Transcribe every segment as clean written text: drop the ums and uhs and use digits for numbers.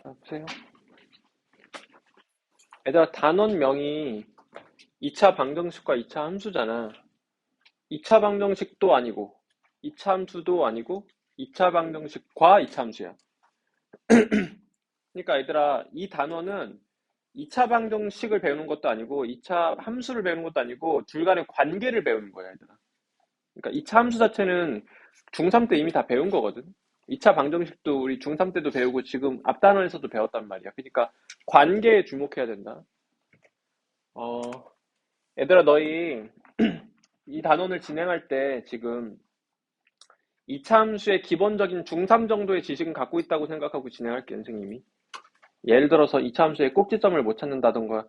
자, 보세요. 얘들아, 단원명이 2차 방정식과 2차 함수잖아. 2차 방정식도 아니고, 2차 함수도 아니고, 2차 방정식과 2차 함수야. 그러니까 얘들아, 이 단원은 2차 방정식을 배우는 것도 아니고, 2차 함수를 배우는 것도 아니고, 둘 간의 관계를 배우는 거야, 얘들아. 그러니까 2차 함수 자체는 중3 때 이미 다 배운 거거든. 2차 방정식도 우리 중3 때도 배우고, 지금 앞 단원에서도 배웠단 말이야. 그러니까 관계에 주목해야 된다. 어, 얘들아, 너희 이 단원을 진행할 때 지금 이차 함수의 기본적인 중3 정도의 지식은 갖고 있다고 생각하고 진행할게, 선생님이. 예를 들어서 이차 함수의 꼭지점을 못 찾는다던가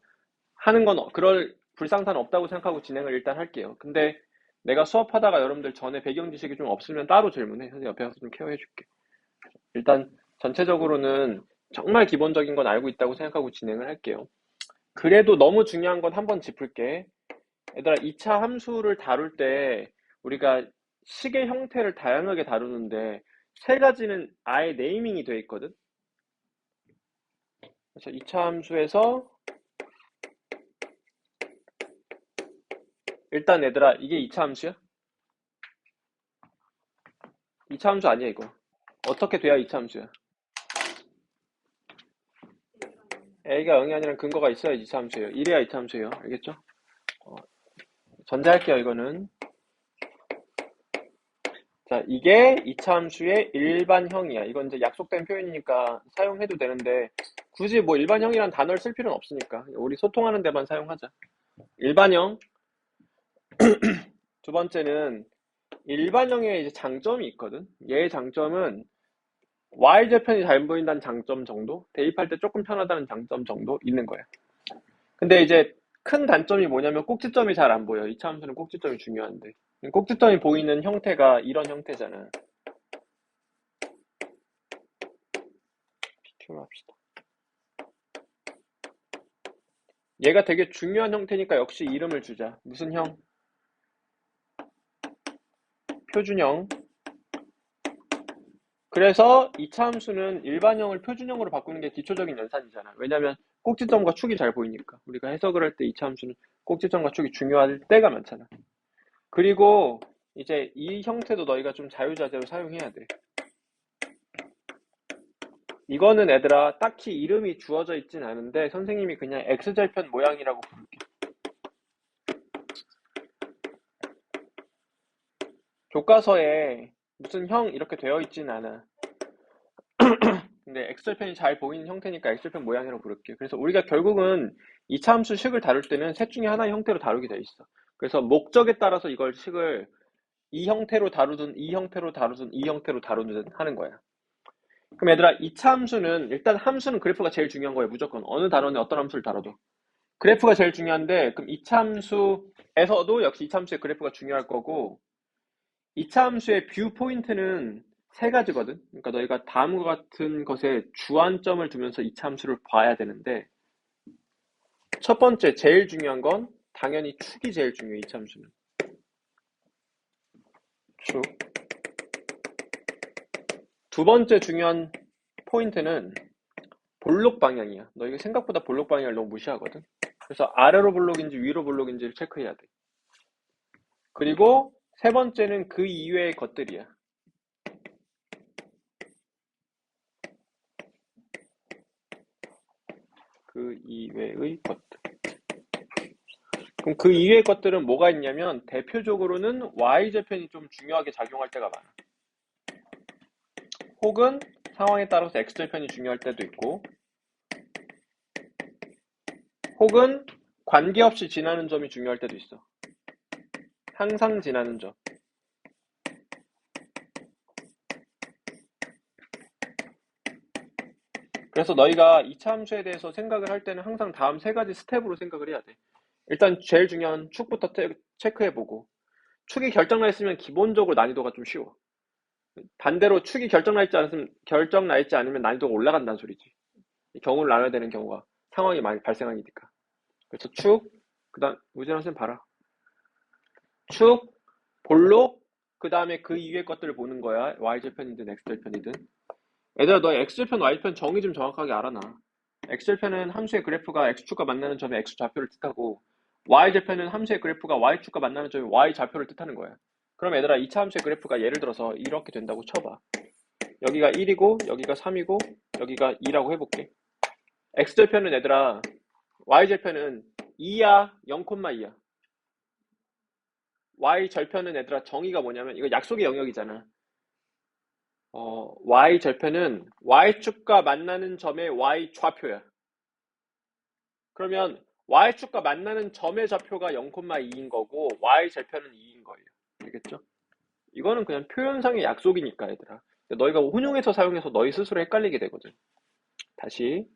하는 건 그럴 불상사는 없다고 생각하고 진행을 일단 할게요. 근데 내가 수업하다가 여러분들 전에 배경 지식이 좀 없으면 따로 질문해. 선생님 옆에 가서 좀 케어해줄게. 일단 전체적으로는 정말 기본적인 건 알고 있다고 생각하고 진행을 할게요. 그래도 너무 중요한 건 한번 짚을게. 얘들아, 2차 함수를 다룰 때 우리가 식의 형태를 다양하게 다루는데 세 가지는 아예 네이밍이 되어 있거든. 그래서 2차 함수에서 일단 얘들아, 이게 2차 함수야? 2차 함수 아니야, 이거. 어떻게 돼야 2차 함수야? A가 0이 아니라 근거가 있어야 2차 함수예요. 이래야 2차 함수예요. 알겠죠? 어, 전제할게요, 이거는. 자, 이게 2차 함수의 일반형이야. 이건 이제 약속된 표현이니까 사용해도 되는데 굳이 뭐 일반형이란 단어를 쓸 필요는 없으니까 우리 소통하는 데만 사용하자. 일반형. 두 번째는 일반형의 이제 장점이 있거든. 얘의 장점은 y절편이 잘 보인다는 장점 정도? 대입할 때 조금 편하다는 장점 정도 있는 거야. 근데 이제 큰 단점이 뭐냐면 꼭지점이 잘 안 보여. 이차 함수는 꼭지점이 중요한데. 꼭지점이 보이는 형태가 이런 형태잖아. 비교를 합시다. 얘가 되게 중요한 형태니까 역시 이름을 주자. 무슨 형? 표준형. 그래서 이차 함수는 일반형을 표준형으로 바꾸는 게 기초적인 연산이잖아. 왜냐면 꼭지점과 축이 잘 보이니까. 우리가 해석을 할 때 이차 함수는 꼭지점과 축이 중요할 때가 많잖아. 그리고 이제 이 형태도 너희가 좀 자유자재로 사용해야 돼. 이거는 얘들아 딱히 이름이 주어져 있진 않은데 선생님이 그냥 X절편 모양이라고 부를게. 교과서에 무슨 형 이렇게 되어 있진 않아. 근데 X절편이 잘 보이는 형태니까 X절편 모양이라고 부를게. 그래서 우리가 결국은 이차 함수 식을 다룰 때는 셋 중에 하나의 형태로 다루게 돼 있어. 그래서 목적에 따라서 이걸 식을 이 형태로 다루든 이 형태로 다루든 이 형태로 다루든 하는 거야. 그럼 얘들아, 이차 함수는 일단 함수는 그래프가 제일 중요한 거예요. 무조건 어느 단원에 어떤 함수를 다뤄도 그래프가 제일 중요한데, 그럼 이차 함수에서도 역시 이차 함수의 그래프가 중요할 거고, 이차 함수의 뷰 포인트는 세 가지거든. 그러니까 너희가 다음과 같은 것에 주안점을 두면서 이차 함수를 봐야 되는데, 첫 번째 제일 중요한 건 당연히 축이 제일 중요해. 이차 함수는 축. 두 번째 중요한 포인트는 볼록 방향이야. 너희가 생각보다 볼록 방향을 너무 무시하거든. 그래서 아래로 볼록인지 위로 볼록인지를 체크해야 돼. 그리고 세 번째는 그 이외의 것들이야. 그 이외의 것들. 그럼 그 이외의 것들은 뭐가 있냐면 대표적으로는 y절편이 좀 중요하게 작용할 때가 많아. 혹은 상황에 따라서 x절편이 중요할 때도 있고, 혹은 관계없이 지나는 점이 중요할 때도 있어. 항상 지나는 점. 그래서 너희가 이차 함수에 대해서 생각을 할 때는 항상 다음 세 가지 스텝으로 생각을 해야 돼. 일단 제일 중요한 축부터 체크해보고, 축이 결정나 있으면 기본적으로 난이도가 좀 쉬워. 반대로 축이 결정나 있지 않으면 난이도가 올라간다는 소리지. 경우를 나눠야 되는 경우가 상황이 많이 발생하니까. 그래서 축, 그다음 우진아 선생님 봐라. 축, 볼록, 그다음에 그 이외의 것들을 보는 거야. y절편이든 x절편이든. 얘들아, 너 x절편, y편 정의 좀 정확하게 알아놔. x절편은 함수의 그래프가 x축과 만나는 점의 x좌표를 뜻하고, y절편은 함수의 그래프가 y축과 만나는 점의 y좌표를 뜻하는 거야. 그럼 얘들아, 2차 함수의 그래프가 예를 들어서 이렇게 된다고 쳐봐. 여기가 1이고, 여기가 3이고, 여기가 2라고 해볼게. x절편은 얘들아, y절편은 2야, 0,2야. y절편은 얘들아, 정의가 뭐냐면, 이거 약속의 영역이잖아. y절편은 y축과 만나는 점의 y좌표야. 그러면 y축과 만나는 점의 좌표가 0,2인 거고 y절편은 2인 거예요. 알겠죠? 이거는 그냥 표현상의 약속이니까 얘들아. 너희가 혼용해서 사용해서 너희 스스로 헷갈리게 되거든. 다시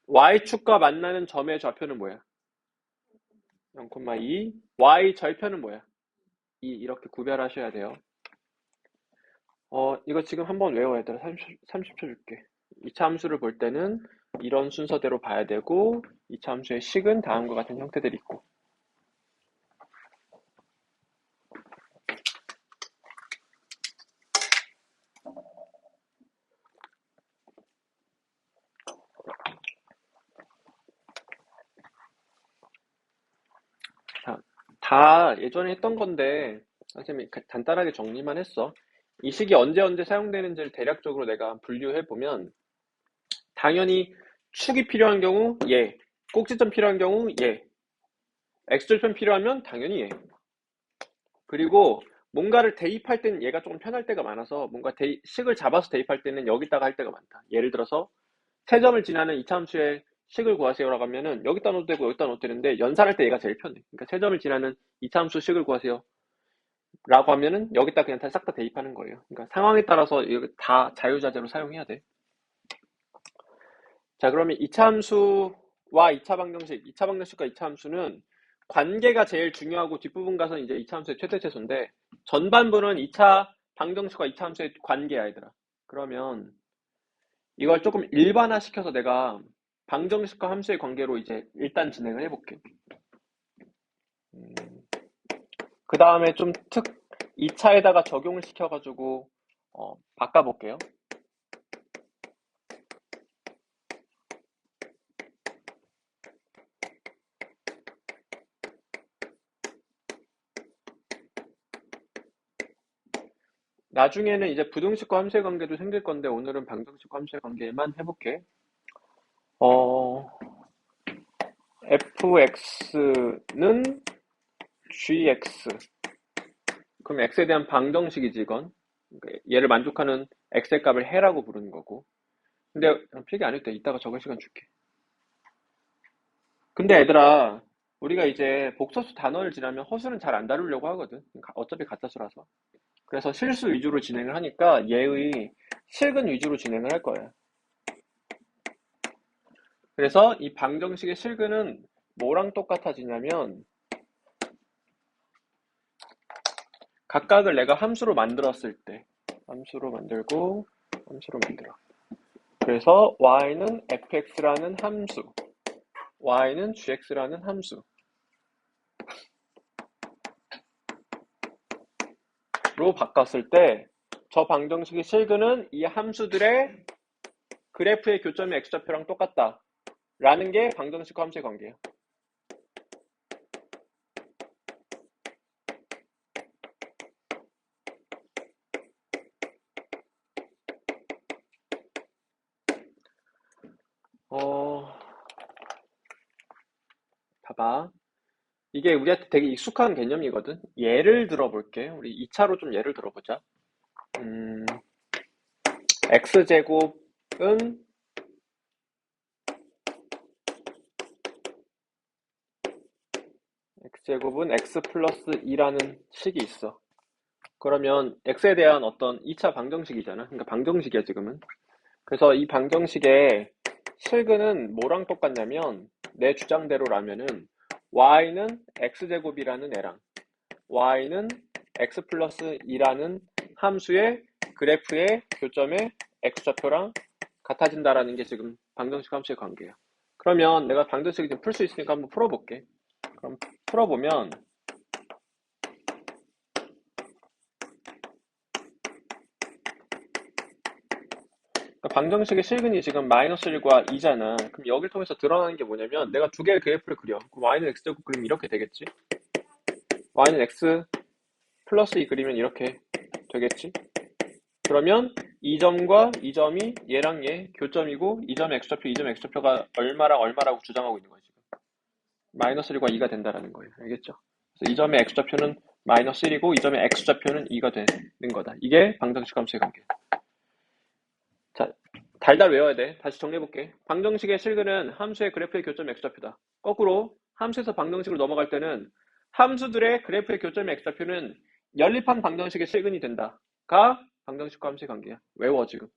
y축과 만나는 점의 좌표는 뭐야? 0,2. y절편은 뭐야? 2. 이렇게 구별하셔야 돼요. 이거 지금 한번 외워 얘들아. 30초 줄게. 2차 함수를 볼 때는 이런 순서대로 봐야 되고 2차 함수의 식은 다음과 같은 형태들이 있고. 자, 다 예전에 했던 건데 선생님이 간단하게 정리만 했어. 이 식이 언제 사용되는지를 대략적으로 내가 분류해 보면 당연히 축이 필요한 경우 예, 꼭지점 필요한 경우 예, x절편 필요하면 당연히 예. 그리고 뭔가를 대입할 때는 얘가 조금 편할 때가 많아서 뭔가 식을 잡아서 대입할 때는 여기다가 할 때가 많다. 예를 들어서 세 점을 지나는 이차함수의 식을 구하세요라고 하면은 여기다 넣어도 되고 여기다 넣어도 되는데 연산할 때 얘가 제일 편해. 그러니까 세 점을 지나는 이차함수 식을 구하세요 라고 하면은 여기다 그냥 싹 다 대입하는 거예요. 그러니까 상황에 따라서 이거 다 자유자재로 사용해야 돼. 자, 그러면 이차함수와 이차방정식, 이차방정식과 이차함수는 관계가 제일 중요하고 뒷부분 가서 이제 이차함수의 최대체수인데 전반부는 이차 방정식과 이차함수의 관계야, 얘들아. 그러면 이걸 조금 일반화 시켜서 내가 방정식과 함수의 관계로 이제 일단 진행을 해볼게. 그 다음에 좀 2차에다가 적용을 시켜가지고 바꿔볼게요. 나중에는 이제 부등식과 함수의 관계도 생길 건데 오늘은 방정식과 함수의 관계만 해볼게. fx는 gx. 그럼 x에 대한 방정식이지 이건. 그러니까 얘를 만족하는 x의 값을 해라고 부르는 거고. 근데 필기 안 해도 돼. 이따가 적을 시간 줄게. 근데 얘들아, 우리가 이제 복소수 단원을 지나면 허수는 잘 안 다루려고 하거든. 어차피 가짜수라서. 그래서 실수 위주로 진행을 하니까 얘의 실근 위주로 진행을 할 거야. 그래서 이 방정식의 실근은 뭐랑 똑같아지냐면 각각을 내가 함수로 만들었을 때 함수로 만들고 함수로 만들어. 그래서 y는 fx라는 함수, y는 gx라는 함수로 바꿨을 때 저 방정식의 실근은 이 함수들의 그래프의 교점의 x좌표랑 똑같다 라는 게 방정식과 함수의 관계예요. 봐봐. 이게 우리한테 되게 익숙한 개념이거든. 예를 들어볼게. 우리 2차로 좀 예를 들어보자. x제곱은 x 플러스 2라는 식이 있어. 그러면 x에 대한 어떤 2차 방정식이잖아. 그러니까 방정식이야 지금은. 그래서 이 방정식의 실근은 뭐랑 똑같냐면 내 주장대로라면은 y는 x제곱이라는 애랑 y는 x 플러스 2라는 함수의 그래프의 교점의 x좌표랑 같아진다라는 게 지금 방정식 함수의 관계야. 그러면 내가 방정식을 좀 풀 수 있으니까 한번 풀어볼게. 그럼 풀어보면 그러니까 방정식의 실근이 지금 마이너스 1과 2잖아. 그럼 여기를 통해서 드러나는 게 뭐냐면 내가 두 개의 그래프를 그려. 그럼 y는 x제곱 그리면 이렇게 되겠지. y는 x 플러스 2 그리면 이렇게 되겠지. 그러면 이 점과 이 점이 얘랑 얘 교점이고 이 점의 x좌표, 이 점의 x좌표가 얼마랑 얼마라고 주장하고 있는 거야 지금. 마이너스 1과 2가 된다라는 거예요. 알겠죠? 그래서 이 점의 x좌표는 마이너스 1이고 이 점의 x좌표는 2가 되는 거다. 이게 방정식 함수의 관계. 자, 달달 외워야 돼. 다시 정리해볼게. 방정식의 실근은 함수의 그래프의 교점 x좌표다. 거꾸로 함수에서 방정식으로 넘어갈 때는 함수들의 그래프의 교점의 x좌표는 연립한 방정식의 실근이 된다가 방정식과 함수의 관계야. 외워 지금.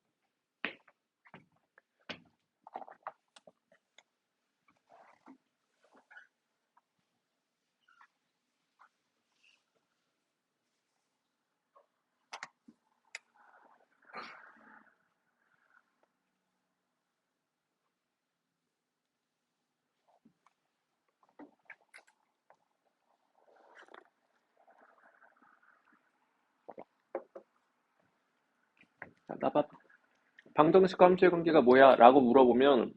자, 나봐. 방정식과 함수의 관계가 뭐야? 라고 물어보면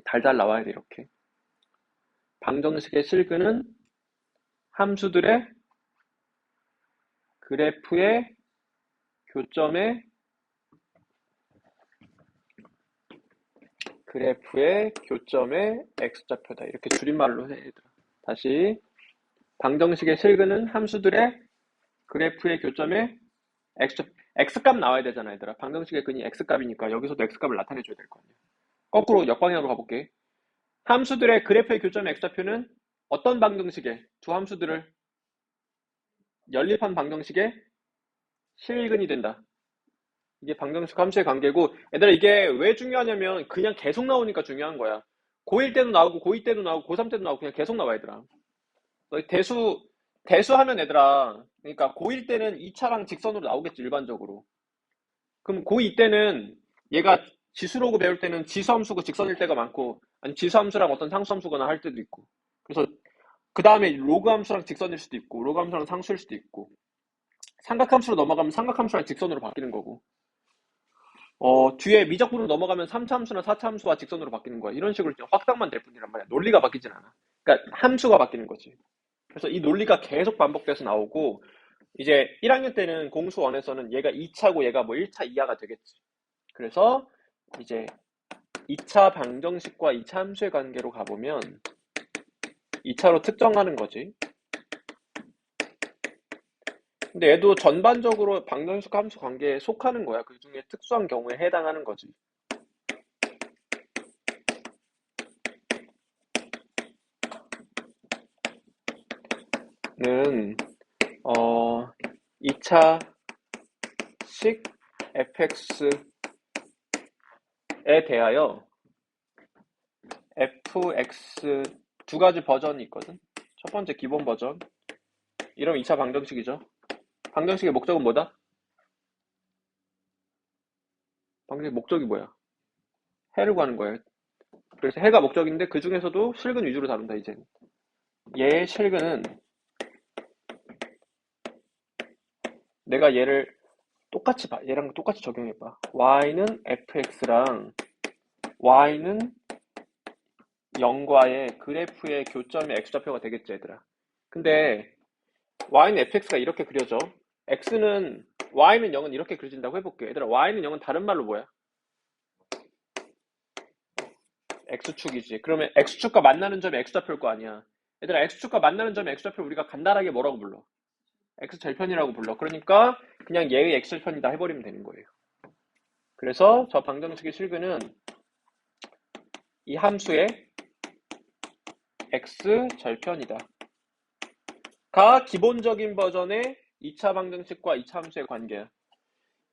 달달 나와야 돼 이렇게. 방정식의 실근은 함수들의 그래프의 교점의 x좌표다. 이렇게 줄임말로 해 얘들아. 다시 방정식의 실근은 함수들의 그래프의 교점의 x값 나와야 되잖아 얘들아. 방정식의 근이 x값이니까 여기서도 x값을 나타내줘야 될 거 아니야. 거꾸로 역방향으로 가볼게. 함수들의 그래프의 교점의 x좌표는 어떤 방정식의 두 함수들을 연립한 방정식의 실근이 된다. 이게 방정식 함수의 관계고 얘들아 이게 왜 중요하냐면 그냥 계속 나오니까 중요한 거야. 고1 때도 나오고 고2 때도 나오고 고3 때도 나오고 그냥 계속 나와 얘들아. 너희 대수하면 얘들아 그러니까 고1 때는 2차랑 직선으로 나오겠지 일반적으로. 그럼 고2 때는 얘가 지수로고 배울 때는 지수함수고 직선일 때가 많고 아니 지수함수랑 어떤 상수함수거나 할 때도 있고 그래서 그 다음에 로그함수랑 직선일 수도 있고 로그함수랑 상수일 수도 있고 삼각함수로 넘어가면 삼각함수랑 직선으로 바뀌는 거고 뒤에 미적분으로 넘어가면 3차 함수나 4차 함수와 직선으로 바뀌는 거야. 이런 식으로 그냥 확장만 될 뿐이란 말이야. 논리가 바뀌진 않아. 그러니까 함수가 바뀌는 거지. 그래서 이 논리가 계속 반복돼서 나오고 이제 1학년 때는 공수 1에서는 얘가 2차고 얘가 뭐 1차 이하가 되겠지. 그래서 이제 2차 방정식과 2차 함수의 관계로 가보면 2차로 특정하는 거지. 근데 얘도 전반적으로 방정식 함수 관계에 속하는 거야. 그 중에 특수한 경우에 해당하는 거지. 는 2차식 fx에 대하여 fx 두 가지 버전이 있거든. 첫 번째 기본 버전. 이러면 2차 방정식이죠. 방정식의 목적은 뭐다? 방정식 목적이 뭐야? 해를 구하는 거예요. 그래서 해가 목적인데 그 중에서도 실근 위주로 다룬다 이제. 얘의 실근은 내가 얘를 똑같이 봐. 얘랑 똑같이 적용해봐. y는 fx랑 y는 0과의 그래프의 교점의 x좌표가 되겠지 얘들아. 근데 y는 fx가 이렇게 그려져. y는 0은 이렇게 그려진다고 해볼게. 얘들아 y는 0은 다른 말로 뭐야? x축이지. 그러면 x축과 만나는 점이 x좌표일 거 아니야. 얘들아 x축과 만나는 점의 x좌표 우리가 간단하게 뭐라고 불러? x절편이라고 불러. 그러니까 그냥 얘의 x절편이다 해버리면 되는 거예요. 그래서 저 방정식의 실근은 이 함수의 x절편이다. 가 기본적인 버전의 2차 방정식과 2차 함수의 관계야.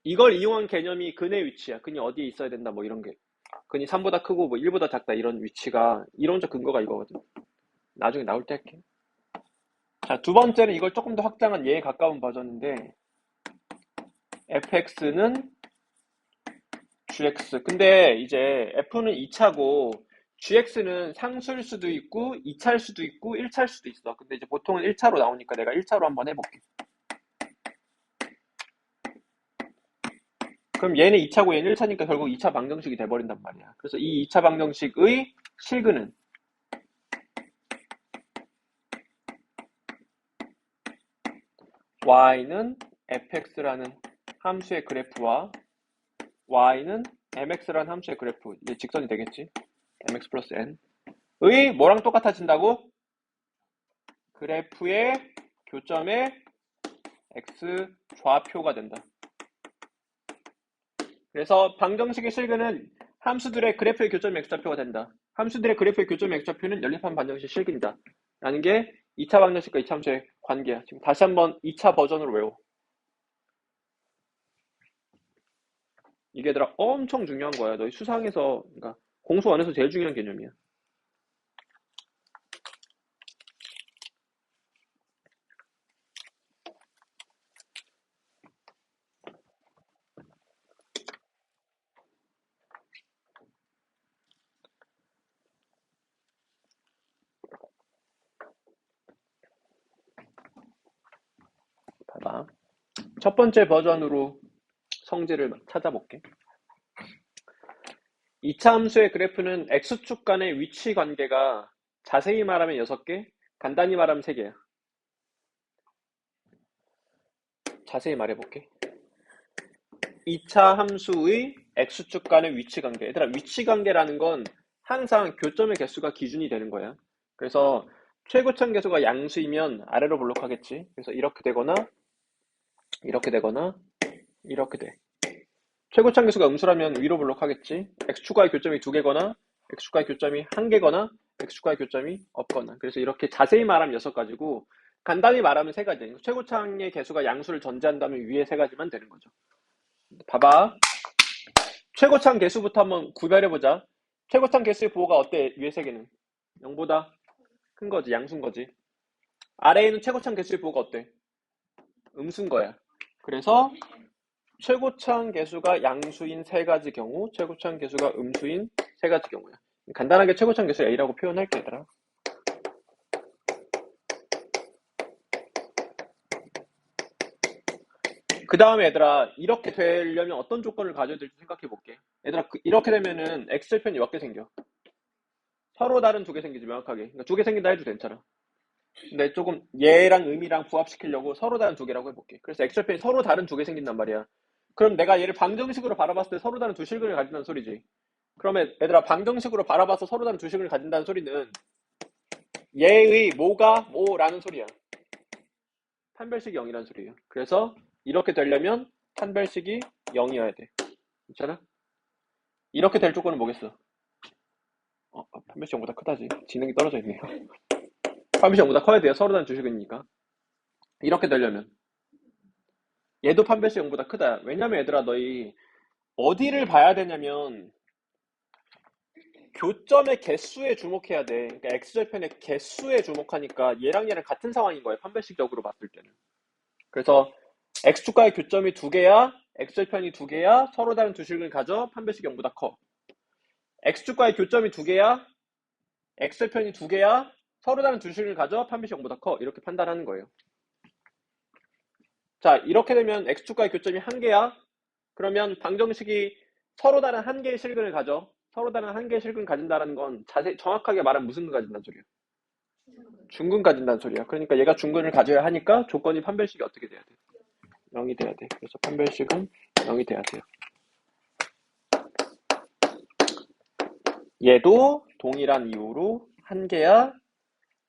이걸 이용한 개념이 근의 위치야. 근이 어디에 있어야 된다 뭐 이런 게. 근이 3보다 크고 뭐 1보다 작다 이런 위치가 이론적 근거가 이거거든. 나중에 나올 때 할게. 자, 두 번째는 이걸 조금 더 확장한 얘에 가까운 버전인데 fx는 gx. 근데 이제 f는 2차고 gx는 상수일 수도 있고 2차일 수도 있고 1차일 수도 있어. 근데 이제 보통은 1차로 나오니까 내가 1차로 한번 해볼게. 그럼 얘는 2차고 얘는 1차니까 결국 2차 방정식이 돼버린단 말이야. 그래서 이 2차 방정식의 실근은 y는 fx라는 함수의 그래프와 y는 mx라는 함수의 그래프, 이게 직선이 되겠지? mx 플러스 n의 뭐랑 똑같아진다고? 그래프의 교점의 x 좌표가 된다. 그래서 방정식의 실근은 함수들의 그래프의 교점의 x좌표가 된다. 함수들의 그래프의 교점의 x좌표는 연립한 방정식 실근이다. 라는 게 2차 방정식과 2차 함수의 관계야. 지금 다시 한번 2차 버전으로 외워. 이게 얘들아 엄청 중요한 거야. 너희 수상에서, 그러니까 공수 안에서 제일 중요한 개념이야. 봐봐. 첫 번째 버전으로 성질을 찾아볼게. 2차 함수의 그래프는 x축 간의 위치 관계가 자세히 말하면 6개, 간단히 말하면 3개야. 자세히 말해볼게. 2차 함수의 x축 간의 위치 관계. 얘들아, 위치 관계라는 건 항상 교점의 개수가 기준이 되는 거야. 그래서 최고점 개수가 양수이면 아래로 볼록하겠지. 그래서 이렇게 되거나 이렇게 되거나 이렇게 돼. 최고점 개수가 음수라면 위로 볼록하겠지. x축과의 교점이 2개거나 x축과의 교점이 1개거나 x축과의 교점이 없거나. 그래서 이렇게 자세히 말하면 6가지고 간단히 말하면 3가지. 최고창의 개수가 양수를 전제한다면 위에 3가지만 되는 거죠. 봐봐. 최고창 개수부터 한번 구별해보자. 최고창 개수의 부호가 어때? 위에 3개는 0보다 큰 거지, 양수인 거지. 아래에 있는 최고창 개수의 부호가 어때? 음수인 거야. 그래서 최고창 개수가 양수인 3가지 경우, 최고창 개수가 음수인 3가지 경우야. 간단하게 최고창 개수 A라고 표현할게, 얘들아. 그 다음에 얘들아, 이렇게 되려면 어떤 조건을 가져야 될지 생각해 볼게. 얘들아, 이렇게 되면은 x절편이 몇 개 생겨? 서로 다른 2개 생기지, 명확하게. 그러니까 2개 생긴다 해도 괜찮아. 근데 조금 얘랑 의미랑 부합시키려고 서로 다른 2개라고 해볼게. 그래서 x절편이 서로 다른 2개 생긴단 말이야. 그럼 내가 얘를 방정식으로 바라봤을 때 서로 다른 2실근을 가진다는 소리지. 그러면 얘들아, 방정식으로 바라봐서 서로 다른 2실근을 가진다는 소리는 얘의 뭐가 뭐라는 소리야. 판별식이 0이라는 소리예요. 그래서 이렇게 되려면 판별식이 0이어야 돼. 괜찮아? 이렇게 될 조건은 뭐겠어? 판별식 0보다 크다지. 지능이 떨어져 있네요. 판별식 0보다 커야 돼요. 서로 다른 2실근이니까. 이렇게 되려면 얘도 판별식 0보다 크다. 왜냐면 얘들아, 너희 어디를 봐야 되냐면 교점의 개수에 주목해야 돼. 그러니까 x절편의 개수에 주목하니까 얘랑 같은 상황인 거예요. 판별식적으로 봤을 때는. 그래서 x축과의 교점이 2개야, x절편이 2개야, 서로 다른 2실근을 가져, 판별식 0보다 커. x축과의 교점이 2개야, x절편이 2개야, 서로 다른 2실근을 가져, 판별식 0보다 커. 이렇게 판단하는 거예요. 자, 이렇게 되면 x축과의 교점이 1개야. 그러면 방정식이 서로 다른 1개의 실근을 가져. 서로 다른 1개의 실근을 가진다는 건 자세히 정확하게 말하면 무슨 근 가진다는 소리야? 중근 가진다는 소리야. 그러니까 얘가 중근을 가져야 하니까 조건이 판별식이 어떻게 돼야 돼? 0이 돼야 돼. 그래서 판별식은 0이 돼야 돼요. 얘도 동일한 이유로 1개야.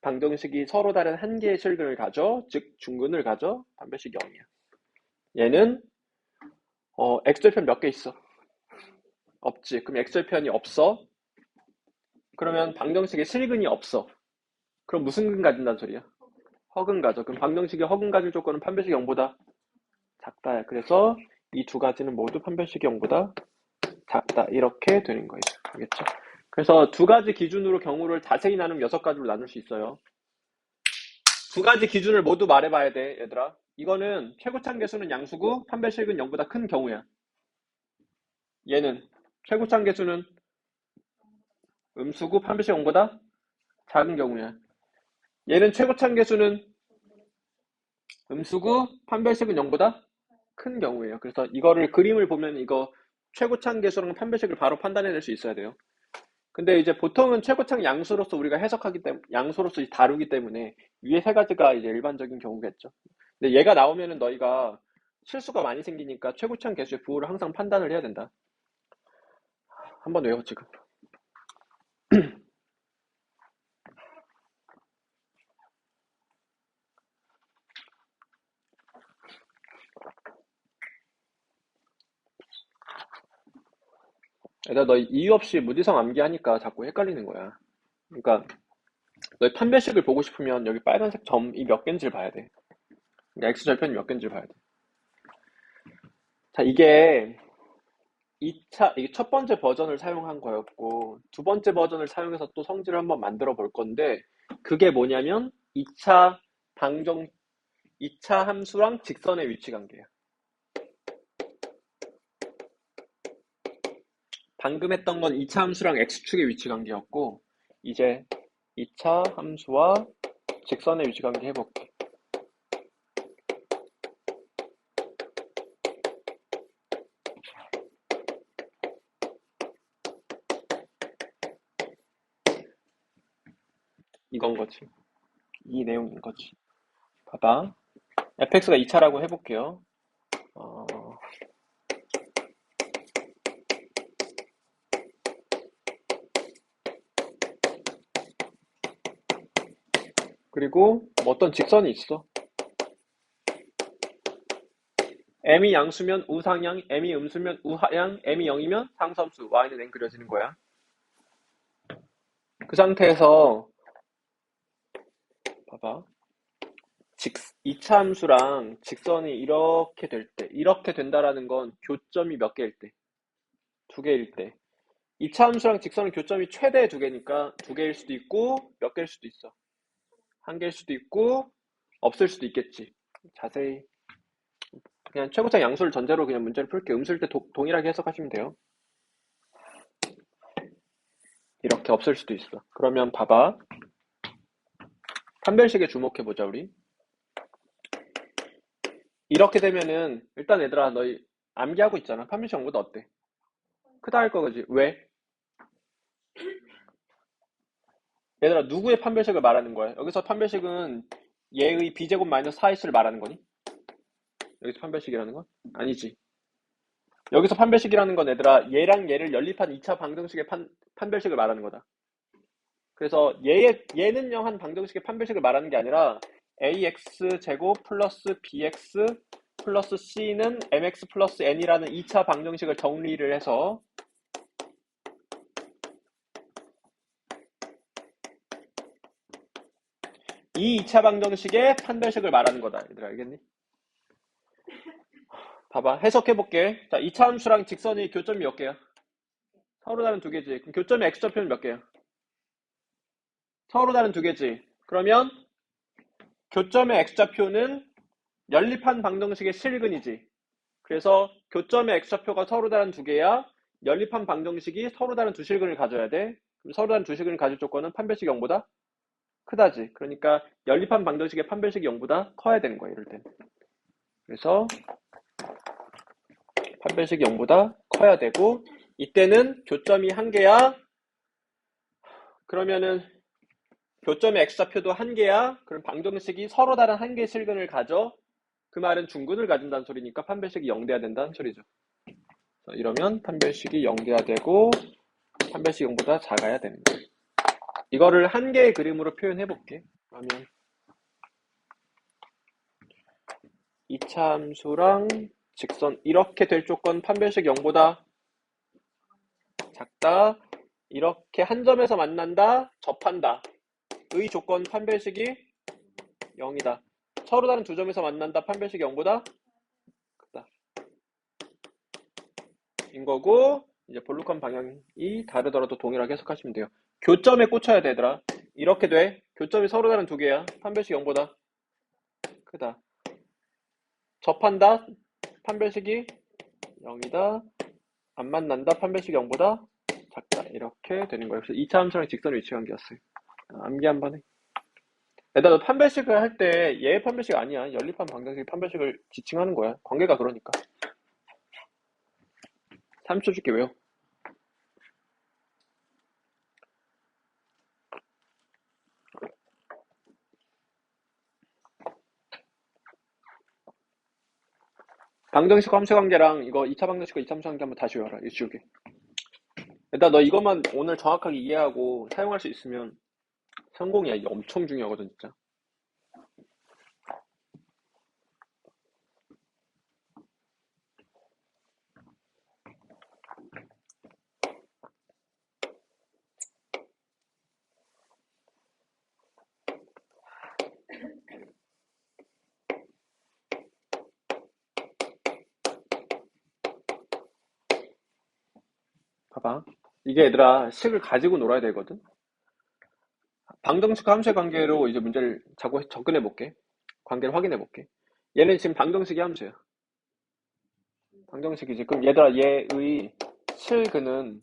방정식이 서로 다른 1개의 실근을 가져, 즉 중근을 가져, 판별식 0이야. 얘는 x절편 몇 개 있어? 없지. 그럼 x절편이 없어. 그러면 방정식에 실근이 없어. 그럼 무슨 근 가진다는 소리야? 허근 가져. 그럼 방정식의 허근 가질 조건은 판별식 0보다 작다야. 그래서 이 2가지는 모두 판별식 0보다 작다. 이렇게 되는 거예요. 알겠죠? 그래서 2가지 기준으로 경우를 자세히 나누면 6가지로 나눌 수 있어요. 2가지 기준을 모두 말해봐야 돼, 얘들아. 이거는 최고창 개수는 양수고 판별식은 0보다 큰 경우야. 얘는 최고창 개수는 음수고 판별식 0보다 작은 경우야. 얘는 최고창 개수는 음수고 판별식은 0보다 큰 경우예요. 그래서 이거를 그림을 보면 이거 최고창 계수랑 판별식을 바로 판단해낼 수 있어야 돼요. 근데 이제 보통은 최고창 양수로서 우리가 해석하기 때문에 양수로서 다루기 때문에 위에 세 가지가 이제 일반적인 경우겠죠. 근데 얘가 나오면은 너희가 실수가 많이 생기니까 최고창 계수의 부호를 항상 판단을 해야 된다. 한번 외워 지금. 얘들아 너 이유 없이 무지성 암기하니까 자꾸 헷갈리는 거야. 그러니까 너희 판별식을 보고 싶으면 여기 빨간색 점이 몇 개인지를 봐야 돼. 그러니까 X절편이 몇 개인지를 봐야 돼. 자, 이게 첫 번째 버전을 사용한 거였고, 두 번째 버전을 사용해서 또 성질을 한번 만들어 볼 건데, 그게 뭐냐면, 2차 함수랑 직선의 위치 관계야. 방금 했던 건 2차 함수랑 X축의 위치 관계였고, 이제 2차 함수와 직선의 위치 관계 해볼게. 이건 거지. 이 내용인 거지. 봐봐. fx가 2차라고 해볼게요. 그리고 뭐 어떤 직선이 있어. m이 양수면 우상향, m이 음수면 우하향, m이 0이면 상수함수, y는 n 그려지는 거야. 그 상태에서 봐봐. 2차 함수랑 직선이 이렇게 될 때, 이렇게 된다라는 건 교점이 몇 개일 때? 두 개일 때. 2차 함수랑 직선은 교점이 최대 두 개니까 두 개일 수도 있고 몇 개일 수도 있어. 한 개일 수도 있고 없을 수도 있겠지. 자세히 그냥 최고차 양수를 전제로 그냥 문제를 풀게. 음수일 때 동일하게 해석하시면 돼요. 이렇게 없을 수도 있어. 그러면 봐봐. 판별식에 주목해보자 우리. 이렇게 되면은 일단 얘들아 너희 암기하고 있잖아. 판별식 0보다 어때? 크다 할 거지. 왜? 얘들아 누구의 판별식을 말하는 거야? 여기서 판별식은 얘의 b제곱 마이너스 4x를 말하는 거니? 여기서 판별식이라는 건? 아니지. 여기서 판별식이라는 건 얘들아 얘랑 얘를 연립한 2차 방정식의 판별식을 말하는 거다. 그래서 얘는 영한 방정식의 판별식을 말하는 게 아니라 ax 제곱 플러스 bx 플러스 c는 mx 플러스 n이라는 2차 방정식을 정리를 해서 이 2차 방정식의 판별식을 말하는 거다. 얘들아 알겠니? 봐봐 해석해볼게. 자 2차 함수랑 직선이 교점이 몇 개야? 서로 다른 두 개지. 그럼 교점의 x좌표는 몇 개야? 서로 다른 두 개지. 그러면 교점의 x좌표는 연립한 방정식의 실근이지. 그래서 교점의 x좌표가 서로 다른 두 개야. 연립한 방정식이 서로 다른 두 실근을 가져야 돼. 그럼 서로 다른 두 실근을 가질 조건은 판별식이 0보다 크다지. 그러니까 연립한 방정식의 판별식이 0보다 커야 되는 거야, 이럴 땐. 그래서 판별식이 0보다 커야 되고 이때는 교점이 한 개야. 그러면은 교점의 x좌표도 한 개야. 그럼 방정식이 서로 다른 한 개의 실근을 가져. 그 말은 중근을 가진다는 소리니까 판별식이 0 돼야 된다는 소리죠. 이러면 판별식이 0 돼야 되고 판별식 0보다 작아야 되는 거예요. 이거를 한 개의 그림으로 표현해 볼게. 그러면 2차 함수랑 직선 이렇게 될 조건 판별식 0보다 작다. 이렇게 한 점에서 만난다. 접한다. 의 조건 판별식이 0이다. 서로 다른 두 점에서 만난다. 판별식이 0보다 크다. 인 거고 이제 볼록한 방향이 다르더라도 동일하게 해석하시면 돼요. 교점에 꽂혀야 되더라. 이렇게 돼. 교점이 서로 다른 두 개야. 판별식 0보다 크다. 접한다. 판별식이 0이다. 안 만난다. 판별식이 0보다 작다. 이렇게 되는 거예요. 그래서 2차 함수랑 직선 위치 관계였어요. 암기 한번 해. 얘들아, 너 판별식을 할 때 얘 판별식 아니야. 연립한 방정식 판별식을 지칭하는 거야. 관계가 그러니까. 30초 줄게 외워. 방정식 함수 관계랑 이거 2차 방정식과 2차 함수 관계 한번 다시 외워라. 이거 지우개. 일단 너 이것만 오늘 정확하게 이해하고 사용할 수 있으면 성공이야. 이게 엄청 중요하거든, 진짜. 봐봐. 이게 얘들아, 식을 가지고 놀아야 되거든? 방정식 함수의 관계로 이제 문제를 접근해 볼게. 관계를 확인해 볼게. 얘는 지금 방정식이 함수야. 방정식이지. 그럼 얘들아, 얘의 실근은,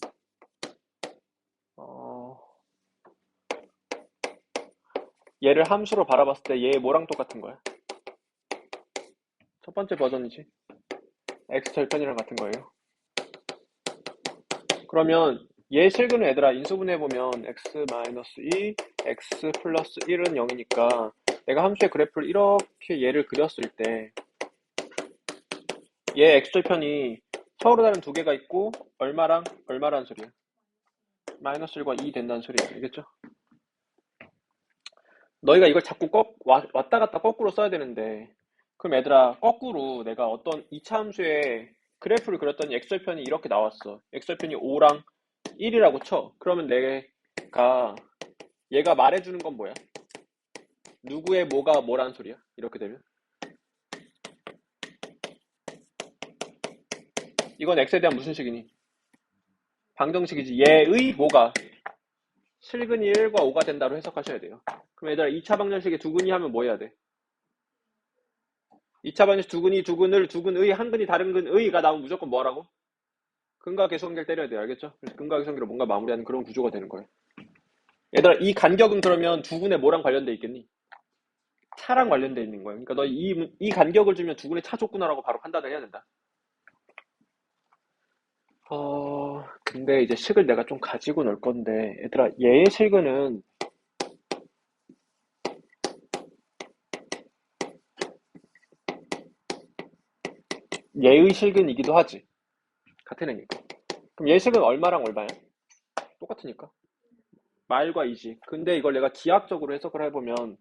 어, 얘를 함수로 바라봤을 때 얘 뭐랑 똑같은 거야? 첫 번째 버전이지. x 절편이랑 같은 거예요. 그러면 얘 실근은 얘들아 인수분해해보면 x-2, x 플러스 1은 0이니까 내가 함수의 그래프를 이렇게 얘를 그렸을 때 얘 x절편이 서로 다른 두 개가 있고 얼마랑 얼마란 소리야? 마이너스 1과 2 된다는 소리야. 알겠죠? 너희가 이걸 자꾸 왔다 갔다 거꾸로 써야 되는데 그럼 얘들아 거꾸로 내가 어떤 2차 함수의 그래프를 그렸더니 x절편이 이렇게 나왔어. x절편이 5랑 1이라고 쳐. 그러면 내가 얘가 말해주는 건 뭐야? 누구의 뭐가 뭐란 소리야? 이렇게 되면 이건 x에 대한 무슨 식이니? 방정식이지. 얘의 뭐가 실근이 1과 5가 된다로 해석하셔야 돼요. 그럼 얘들아 2차 방정식에 두근이 하면 뭐 해야 돼? 2차 방정식 두근이 두근을 두근의 한근이 다른 근의가 나오면 무조건 뭐라고? 근과 계수관계를 때려야 돼요. 알겠죠? 그래서 근과 계수관계로 뭔가 마무리하는 그런 구조가 되는 거예요. 얘들아 이 간격은 그러면 두근에 뭐랑 관련돼 있겠니? 차랑 관련돼 있는 거예요. 그러니까 너 이 간격을 주면 두근의 차 줬구나라고 바로 판단을 해야 된다. 근데 이제 식을 내가 좀 가지고 놀 건데, 얘들아, 얘의 식은 얘의 식이기도 하지. 같은 애니까. 그럼 얘의 식은 얼마랑 얼마야? 똑같으니까. 말과 이지. 근데 이걸 내가 기하학적으로 해석을 해보면,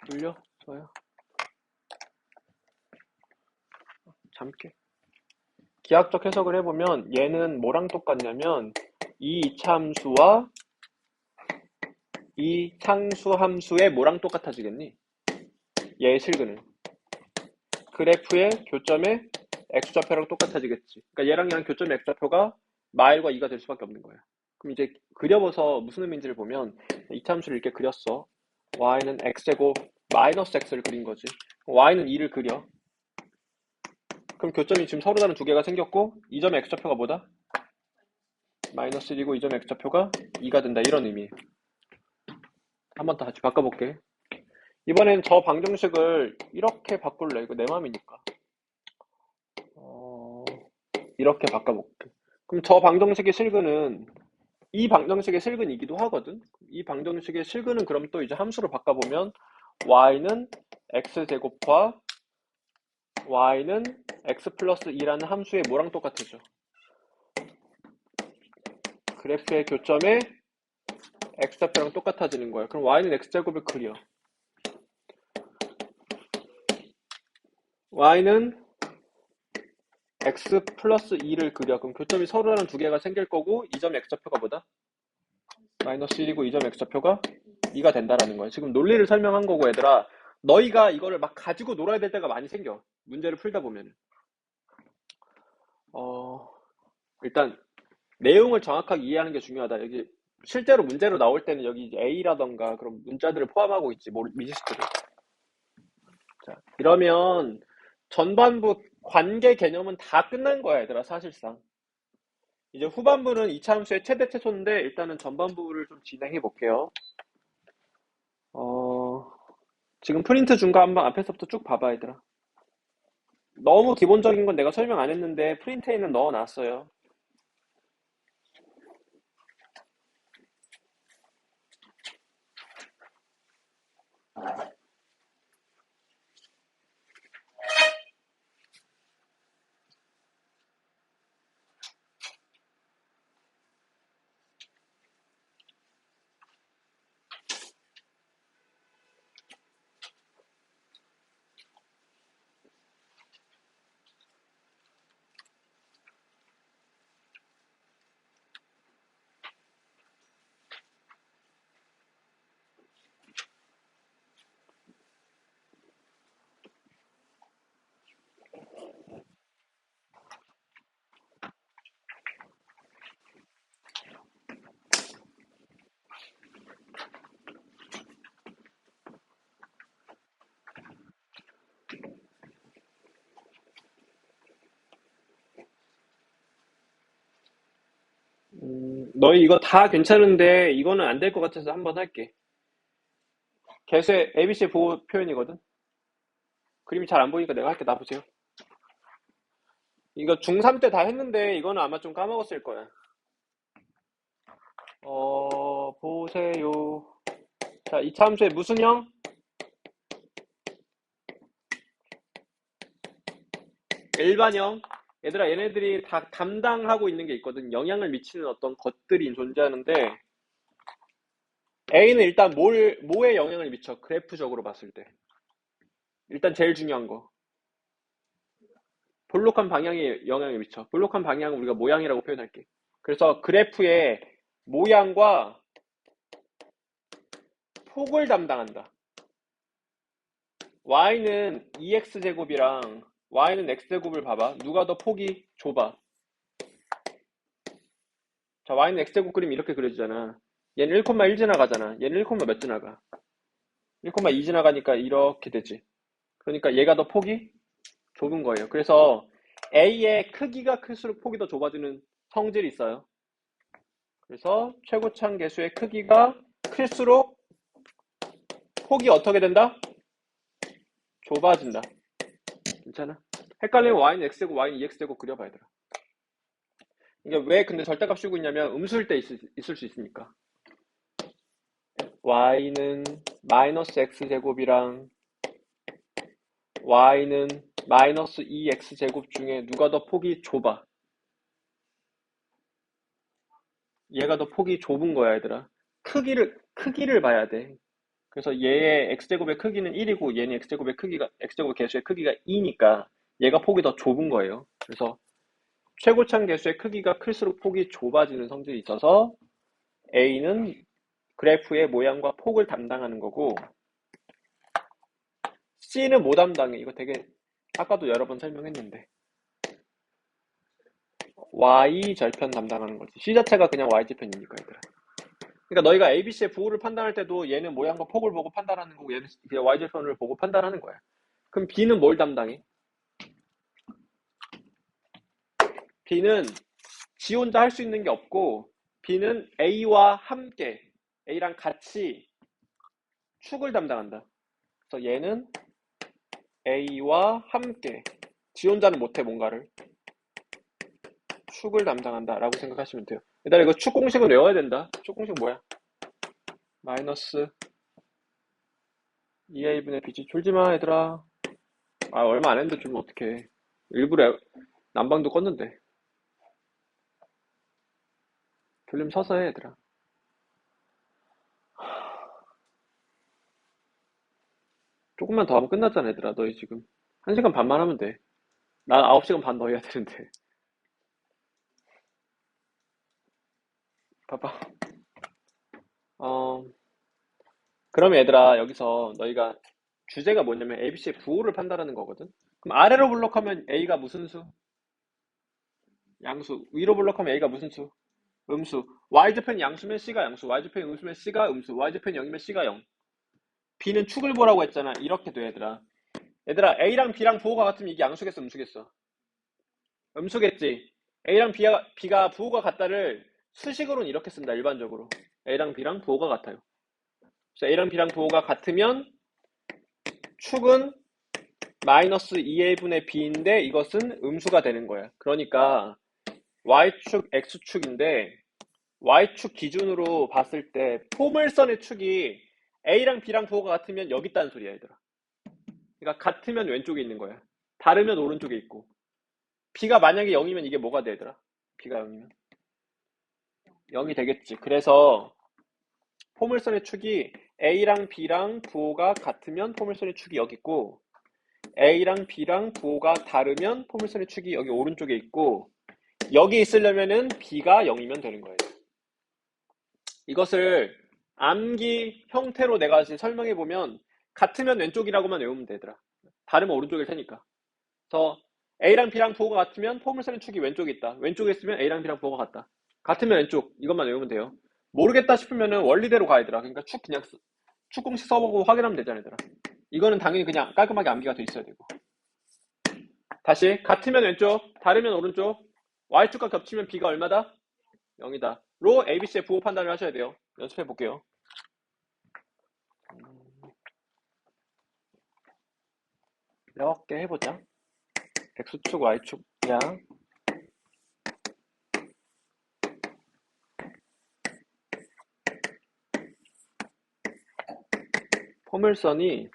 돌려? 좋아요. 잠게. 기하학적 해석을 해보면, 얘는 뭐랑 똑같냐면, 이 이차함수와 이 상수함수의 뭐랑 똑같아지겠니? 얘의 실근은. 그래프의 교점의 x좌표랑 똑같아지겠지. 그러니까 얘랑 교점의 x좌표가 마일과 2가 될 수밖에 없는 거야. 그럼 이제 그려봐서 무슨 의미인지를 보면 이 함수를 이렇게 그렸어. y는 x제곱 마이너스 x를 그린 거지. y는 2를 그려. 그럼 교점이 지금 서로 다른 두 개가 생겼고 이 점의 x좌표가 뭐다? 마이너스 1이고 이 점의 x좌표가 2가 된다. 이런 의미. 한 번 더 같이 바꿔볼게. 이번엔 저 방정식을 이렇게 바꿀래. 이거 내 맘이니까. 이렇게 바꿔볼게. 그럼 저 방정식의 실근은 이 방정식의 실근이기도 하거든. 이 방정식의 실근은 그럼 또 이제 함수로 바꿔보면 y는 x제곱과 y는 x 플러스 2라는 함수의 뭐랑 똑같아져? 그래프의 교점에 x좌표랑 똑같아지는 거야. 그럼 y는 x제곱을 그려. y는 x 플러스 2를 그려. 그럼 교점이 서로라는 두 개가 생길 거고 이 점 x좌표가 뭐다? 마이너스 1이고 이 점 x좌표가 2가 된다라는 거야. 지금 논리를 설명한 거고 얘들아. 너희가 이거를 막 가지고 놀아야 될 때가 많이 생겨. 문제를 풀다 보면. 일단 내용을 정확하게 이해하는 게 중요하다. 여기 실제로 문제로 나올 때는 여기 이제 A라던가 그런 문자들을 포함하고 있지. 미지수들을. 자, 이러면 전반부 관계 개념은 다 끝난 거야, 얘들아, 사실상. 이제 후반부는 이차 함수의 최대 최소인데 일단은 전반부를 좀 진행해 볼게요. 어, 지금 프린트 준 거 한번 앞에서부터 쭉 봐봐, 얘들아. 너무 기본적인 건 내가 설명 안 했는데 프린트에는 넣어놨어요. 너희 이거 다 괜찮은데 이거는 안 될 것 같아서 한번 할게. 개수의 ABC 보호 표현이거든. 그림이 잘 안 보이니까 내가 할게. 나 보세요. 이거 중3 때 다 했는데 이거는 아마 좀 까먹었을 거야. 보세요. 자, 이 참수의 무슨 형? 일반형. 얘들아, 얘네들이 다 담당하고 있는 게 있거든. 영향을 미치는 어떤 것들이 존재하는데 A는 일단 뭐에 영향을 미쳐? 그래프적으로 봤을 때. 일단 제일 중요한 거. 볼록한 방향에 영향을 미쳐. 볼록한 방향은 우리가 모양이라고 표현할게. 그래서 그래프의 모양과 폭을 담당한다. y는 2x제곱이랑 y는 x제곱을 봐봐. 누가 더 폭이 좁아? 자, y는 x제곱 그림 이렇게 그려지잖아. 얘는 1,1 지나가잖아. 얘는 1, 몇 지나가? 1,2 지나가니까 이렇게 되지. 그러니까 얘가 더 폭이 좁은 거예요. 그래서 A의 크기가 클수록 폭이 더 좁아지는 성질이 있어요. 그래서 최고참 계수의 크기가 클수록 폭이 어떻게 된다? 좁아진다. 괜찮아? 헷갈리면 y는 x제곱, y는 2x제곱 그려봐야 돼. 이게 왜 근데 절대값 씌우고 있냐면 음수일 때 있을 수 있으니까. y는 마이너스 x제곱이랑 y는 마이너스 2x제곱 중에 누가 더 폭이 좁아? 얘가 더 폭이 좁은 거야, 얘들아. 크기를 봐야 돼. 그래서 얘의 x제곱의 크기는 1이고 얘는 x제곱 개수의 크기가 2니까 얘가 폭이 더 좁은 거예요. 그래서 최고참 개수의 크기가 클수록 폭이 좁아지는 성질이 있어서 A는 그래프의 모양과 폭을 담당하는 거고 C는 뭐 담당해? 이거 되게 아까도 여러 번 설명했는데 Y 절편 담당하는 거지. C 자체가 그냥 Y 절편이니까 얘들아. 그러니까 너희가 ABC의 부호를 판단할 때도 얘는 모양과 폭을 보고 판단하는 거고 얘는 이제 Y 절편을 보고 판단하는 거야. 그럼 B는 뭘 담당해? B는 지 혼자 할 수 있는 게 없고 B는 A와 함께 A랑 같이 축을 담당한다. 그래서 얘는 A와 함께 지 혼자는 못해 뭔가를 축을 담당한다 라고 생각하시면 돼요. 일단 이거 축 공식은 외워야 된다. 축 공식 뭐야? 마이너스 2a분의 b지. 졸지마 얘들아. 아 얼마 안 했는데 졸면 어떡해. 일부러 난방도 껐는데. 졸리면 서서 해 얘들아. 조금만 더 하면 끝났잖아 얘들아. 너희 지금 1시간 반만 하면 돼. 난 9시간 반 더 해야 되는데. 봐봐. 어, 그러면 얘들아 여기서 너희가 주제가 뭐냐면 ABC의 부호를 판단하는 거거든. 그럼 아래로 블록하면 A가 무슨 수? 양수. 위로 블록하면 A가 무슨 수? 음수. Y좌편 양수면 C가 양수. Y좌편 음수면 C가 음수. Y좌편 0이면 C가 0. B는 축을 보라고 했잖아. 이렇게 돼 얘들아. 얘들아 A랑 B랑 부호가 같으면 이게 양수겠어 음수겠어? 음수겠지. A랑 B가 부호가 같다를 수식으로는 이렇게 쓴다 일반적으로. A랑 B랑 부호가 같아요. 그래서 A랑 B랑 부호가 같으면 축은 마이너스 2A분의 B인데 이것은 음수가 되는 거야. 그러니까 Y축, X축인데 Y축 기준으로 봤을 때 포물선의 축이 A랑 B랑 부호가 같으면 여기 있다는 소리야, 얘들아. 그러니까 같으면 왼쪽에 있는 거야. 다르면 오른쪽에 있고. B가 만약에 0이면 이게 뭐가 되더라? B가 0이면 0이 되겠지. 그래서 포물선의 축이 A랑 B랑 부호가 같으면 포물선의 축이 여기 있고, A랑 B랑 부호가 다르면 포물선의 축이 여기 오른쪽에 있고, 여기 있으려면은 B가 0이면 되는 거예요. 이것을 암기 형태로 내가 지금 설명해 보면 같으면 왼쪽이라고만 외우면 되더라. 다르면 오른쪽일 테니까. 그래서 A랑 B랑 부호가 같으면 포물선의 축이 왼쪽에 있다. 왼쪽에 있으면 A랑 B랑 부호가 같다. 같으면 왼쪽, 이것만 외우면 돼요. 모르겠다 싶으면은 원리대로 가야 되더라. 그러니까 축 그냥 축 공식 써보고 확인하면 되잖아, 얘들아. 이거는 당연히 그냥 깔끔하게 암기가 돼 있어야 되고. 다시 같으면 왼쪽, 다르면 오른쪽. Y축과 겹치면 B가 얼마다? 0이다. 로 ABC의 부호 판단을 하셔야 돼요. 연습해 볼게요. 이렇게 해보자. X축, Y축이야. 포물선이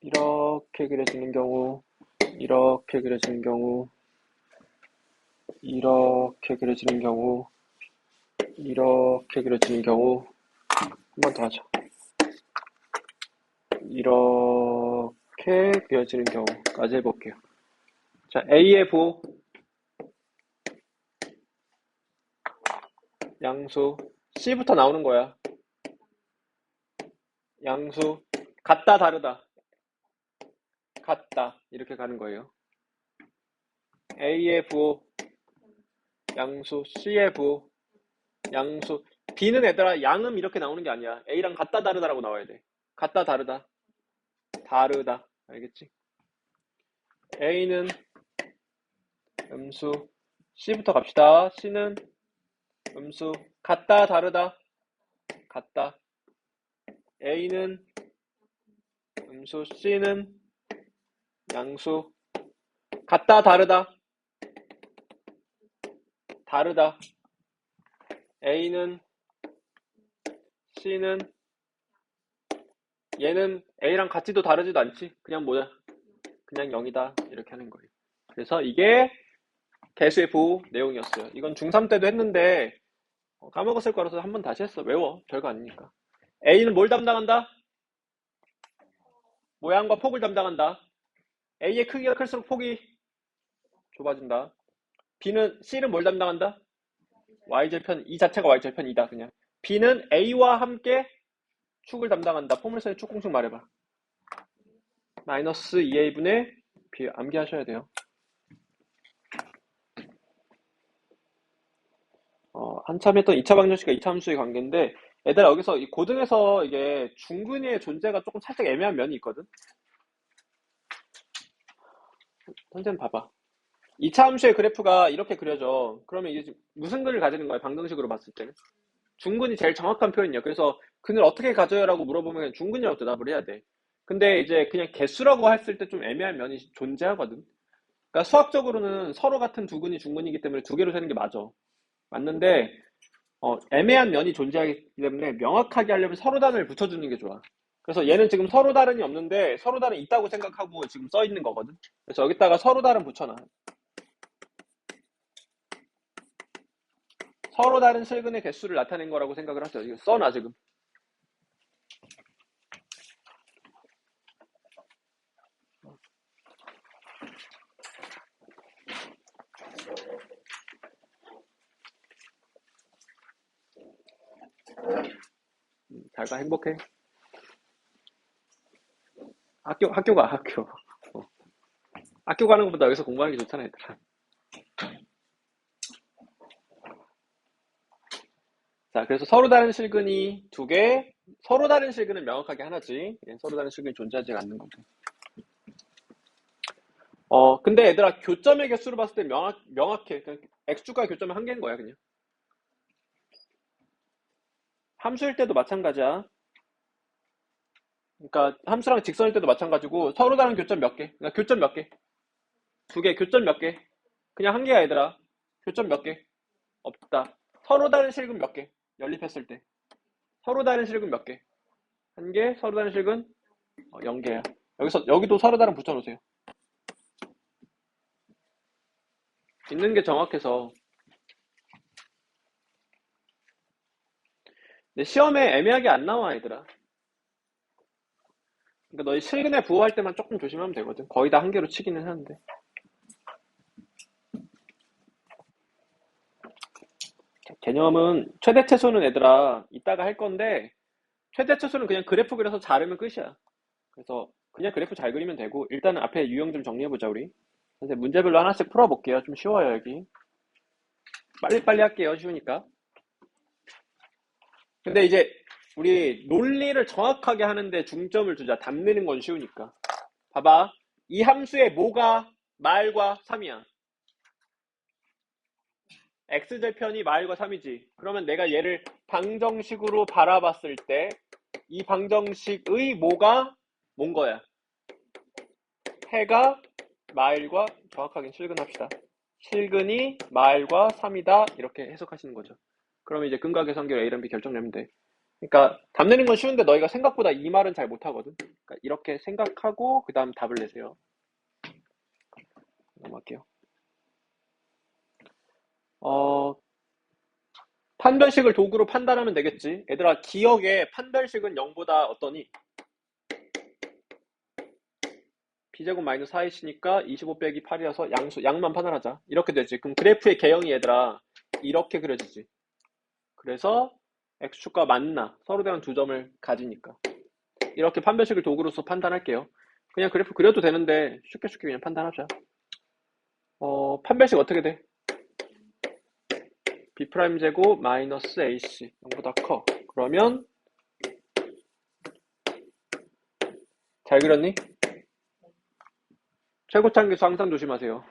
이렇게 그려지는 경우, 이렇게 그려지는 경우, 이렇게 그려지는 경우, 이렇게 그려지는 경우, 한 번 더 하자. 이렇게 그려지는 경우까지 해볼게요. 자, A의 부호, 양수, C부터 나오는 거야. 양수, 같다, 다르다. 같다, 이렇게 가는 거예요. A의 부호, 양수, C의 부호, 양수. B는 얘들아 양음 이렇게 나오는 게 아니야. A랑 같다 다르다라고 나와야 돼. 같다 다르다. 다르다. 알겠지? A는 음수. C부터 갑시다. C는 음수. 같다 다르다. 같다. A는 음수. C는 양수. 같다 다르다. 다르다. A는 C는 얘는 A랑 같지도 다르지도 않지. 그냥 뭐야? 그냥 0이다. 이렇게 하는 거예요. 그래서 이게 개수의 부호 내용이었어요. 이건 중3 때도 했는데 까먹었을 거라서 한 번 다시 했어. 외워. 별거 아니니까. A는 뭘 담당한다? 모양과 폭을 담당한다. A의 크기가 클수록 폭이 좁아진다. C는 뭘 담당한다? Y절편, 이 자체가 Y절편이다. 그냥. B는 A와 함께 축을 담당한다. 포물선의 축 공식 말해봐. 마이너스 2A분의 B 암기하셔야 돼요. 한참 했던 2차 방정식과 2차 함수의 관계인데 얘들아 여기서 이 고등에서 이게 중근의 존재가 조금 살짝 애매한 면이 있거든. 선생님 봐봐. 2차 함수의 그래프가 이렇게 그려져. 그러면 이게 무슨 근을 가지는 거야? 방정식으로 봤을 때는. 중근이 제일 정확한 표현이야. 그래서 근을 어떻게 가져요? 라고 물어보면 중근이라고 대답을 해야 돼. 근데 이제 그냥 개수라고 했을 때 좀 애매한 면이 존재하거든. 그러니까 수학적으로는 서로 같은 두 근이 중근이기 때문에 두 개로 세는 게 맞아. 맞는데 애매한 면이 존재하기 때문에 명확하게 하려면 서로 단을 붙여주는 게 좋아. 그래서 얘는 지금 서로 다른이 없는데 서로 다른 있다고 생각하고 지금 써 있는 거거든. 그래서 여기다가 서로 다른 붙여놔. 서로 다른 실근의 개수를 나타낸 거라고 생각을 하죠. 이거 써놔 지금. 잘 가, 행복해. 학교 가, 학교. 어. 학교 가는 것보다 여기서 공부하는 게 좋잖아, 얘들아. 자, 그래서 서로 다른 실근이 두 개, 서로 다른 실근은 명확하게 하나지. 서로 다른 실근이 존재하지 않는 거고. 근데 얘들아, 교점의 개수로 봤을 때 명확해. 그냥 X축과 교점은 한 개인 거야, 그냥. 함수일 때도 마찬가지야. 그러니까 함수랑 직선일 때도 마찬가지고 서로 다른 교점 몇 개? 그러니까 교점 몇 개? 두 개, 교점 몇 개? 그냥 한 개야 얘들아. 교점 몇 개? 없다. 서로 다른 실근 몇 개? 연립했을 때. 서로 다른 실근 몇 개? 한 개, 서로 다른 실근 0개야. 여기도 서로 다른 붙여놓으세요. 있는 게 정확해서. 근데 시험에 애매하게 안 나와, 얘들아. 그러니까 너희 실근에 부호할 때만 조금 조심하면 되거든. 거의 다 한 개로 치기는 하는데. 개념은 최대 최소는 얘들아 이따가 할 건데 최대 최소는 그냥 그래프 그려서 자르면 끝이야. 그래서 그냥 그래프 잘 그리면 되고 일단은 앞에 유형 좀 정리해보자 우리. 선생님 문제별로 하나씩 풀어볼게요. 좀 쉬워요 여기. 빨리빨리 할게요. 쉬우니까. 근데 이제 우리 논리를 정확하게 하는데 중점을 두자. 답내는 건 쉬우니까. 봐봐. 이 함수의 뭐가 말과 3이야. x절편이 말과 3이지. 그러면 내가 얘를 방정식으로 바라봤을 때 이 방정식의 뭐가 뭔 거야? 해가 마일과 정확하게 실근합시다. 실근이 마일과 3이다 이렇게 해석하시는 거죠. 그러면 이제 근각의 성질 A랑 B 결정내면 돼. 그러니까 답 내는 건 쉬운데 너희가 생각보다 이 말은 잘 못하거든. 그러니까 이렇게 생각하고 그 다음 답을 내세요. 넘어갈게요. 판별식을 도구로 판단하면 되겠지. 얘들아 기억에 판별식은 0보다 어떠니? b제곱 마이너스 4이니까 25 빼기 8이어서 양만 판단하자. 이렇게 되지. 그럼 그래프의 개형이 얘들아 이렇게 그려지지. 그래서 x축과 만나 서로 다른 두 점을 가지니까 이렇게 판별식을 도구로서 판단할게요. 그냥 그래프 그려도 되는데 쉽게 그냥 판단하자. 판별식 어떻게 돼? b'제곱 마이너스 ac 0보다 커. 그러면 잘 그렸니? 최고차항계수 항상 조심하세요.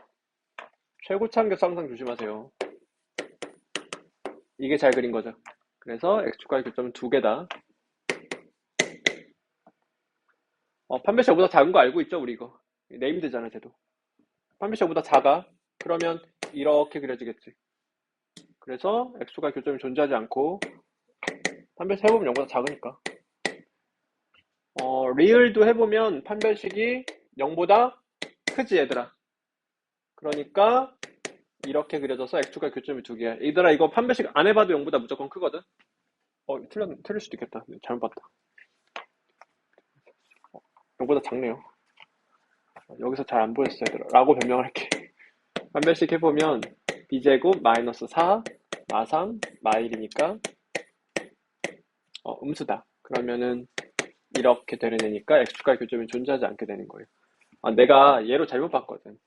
최고차항계수 항상 조심하세요. 이게 잘 그린 거죠. 그래서 x축과의 교점은 두 개다. 판별식 5보다 작은 거 알고 있죠 우리 이거. 네임드잖아 쟤도. 판별식 5보다 작아. 그러면 이렇게 그려지겠지. 그래서 x축과의 교점이 존재하지 않고 판별식 해보면 0보다 작으니까. 리을도 해보면 판별식이 0보다 크지 얘들아. 그러니까 이렇게 그려져서 x축과의 교점이 두 개야. 얘들아 이거 판별식 안 해봐도 0보다 무조건 크거든. 틀릴 수도 있겠다. 잘못 봤다. 0보다 작네요. 여기서 잘 안 보였어 얘들아. 라고 변명할게. 판별식 해보면 b제곱 마이너스 4 마3 마1이니까 음수다. 그러면은 이렇게 되는 애니까 x축과의 교점이 존재하지 않게 되는 거예요. 내가 얘로 잘못 봤거든.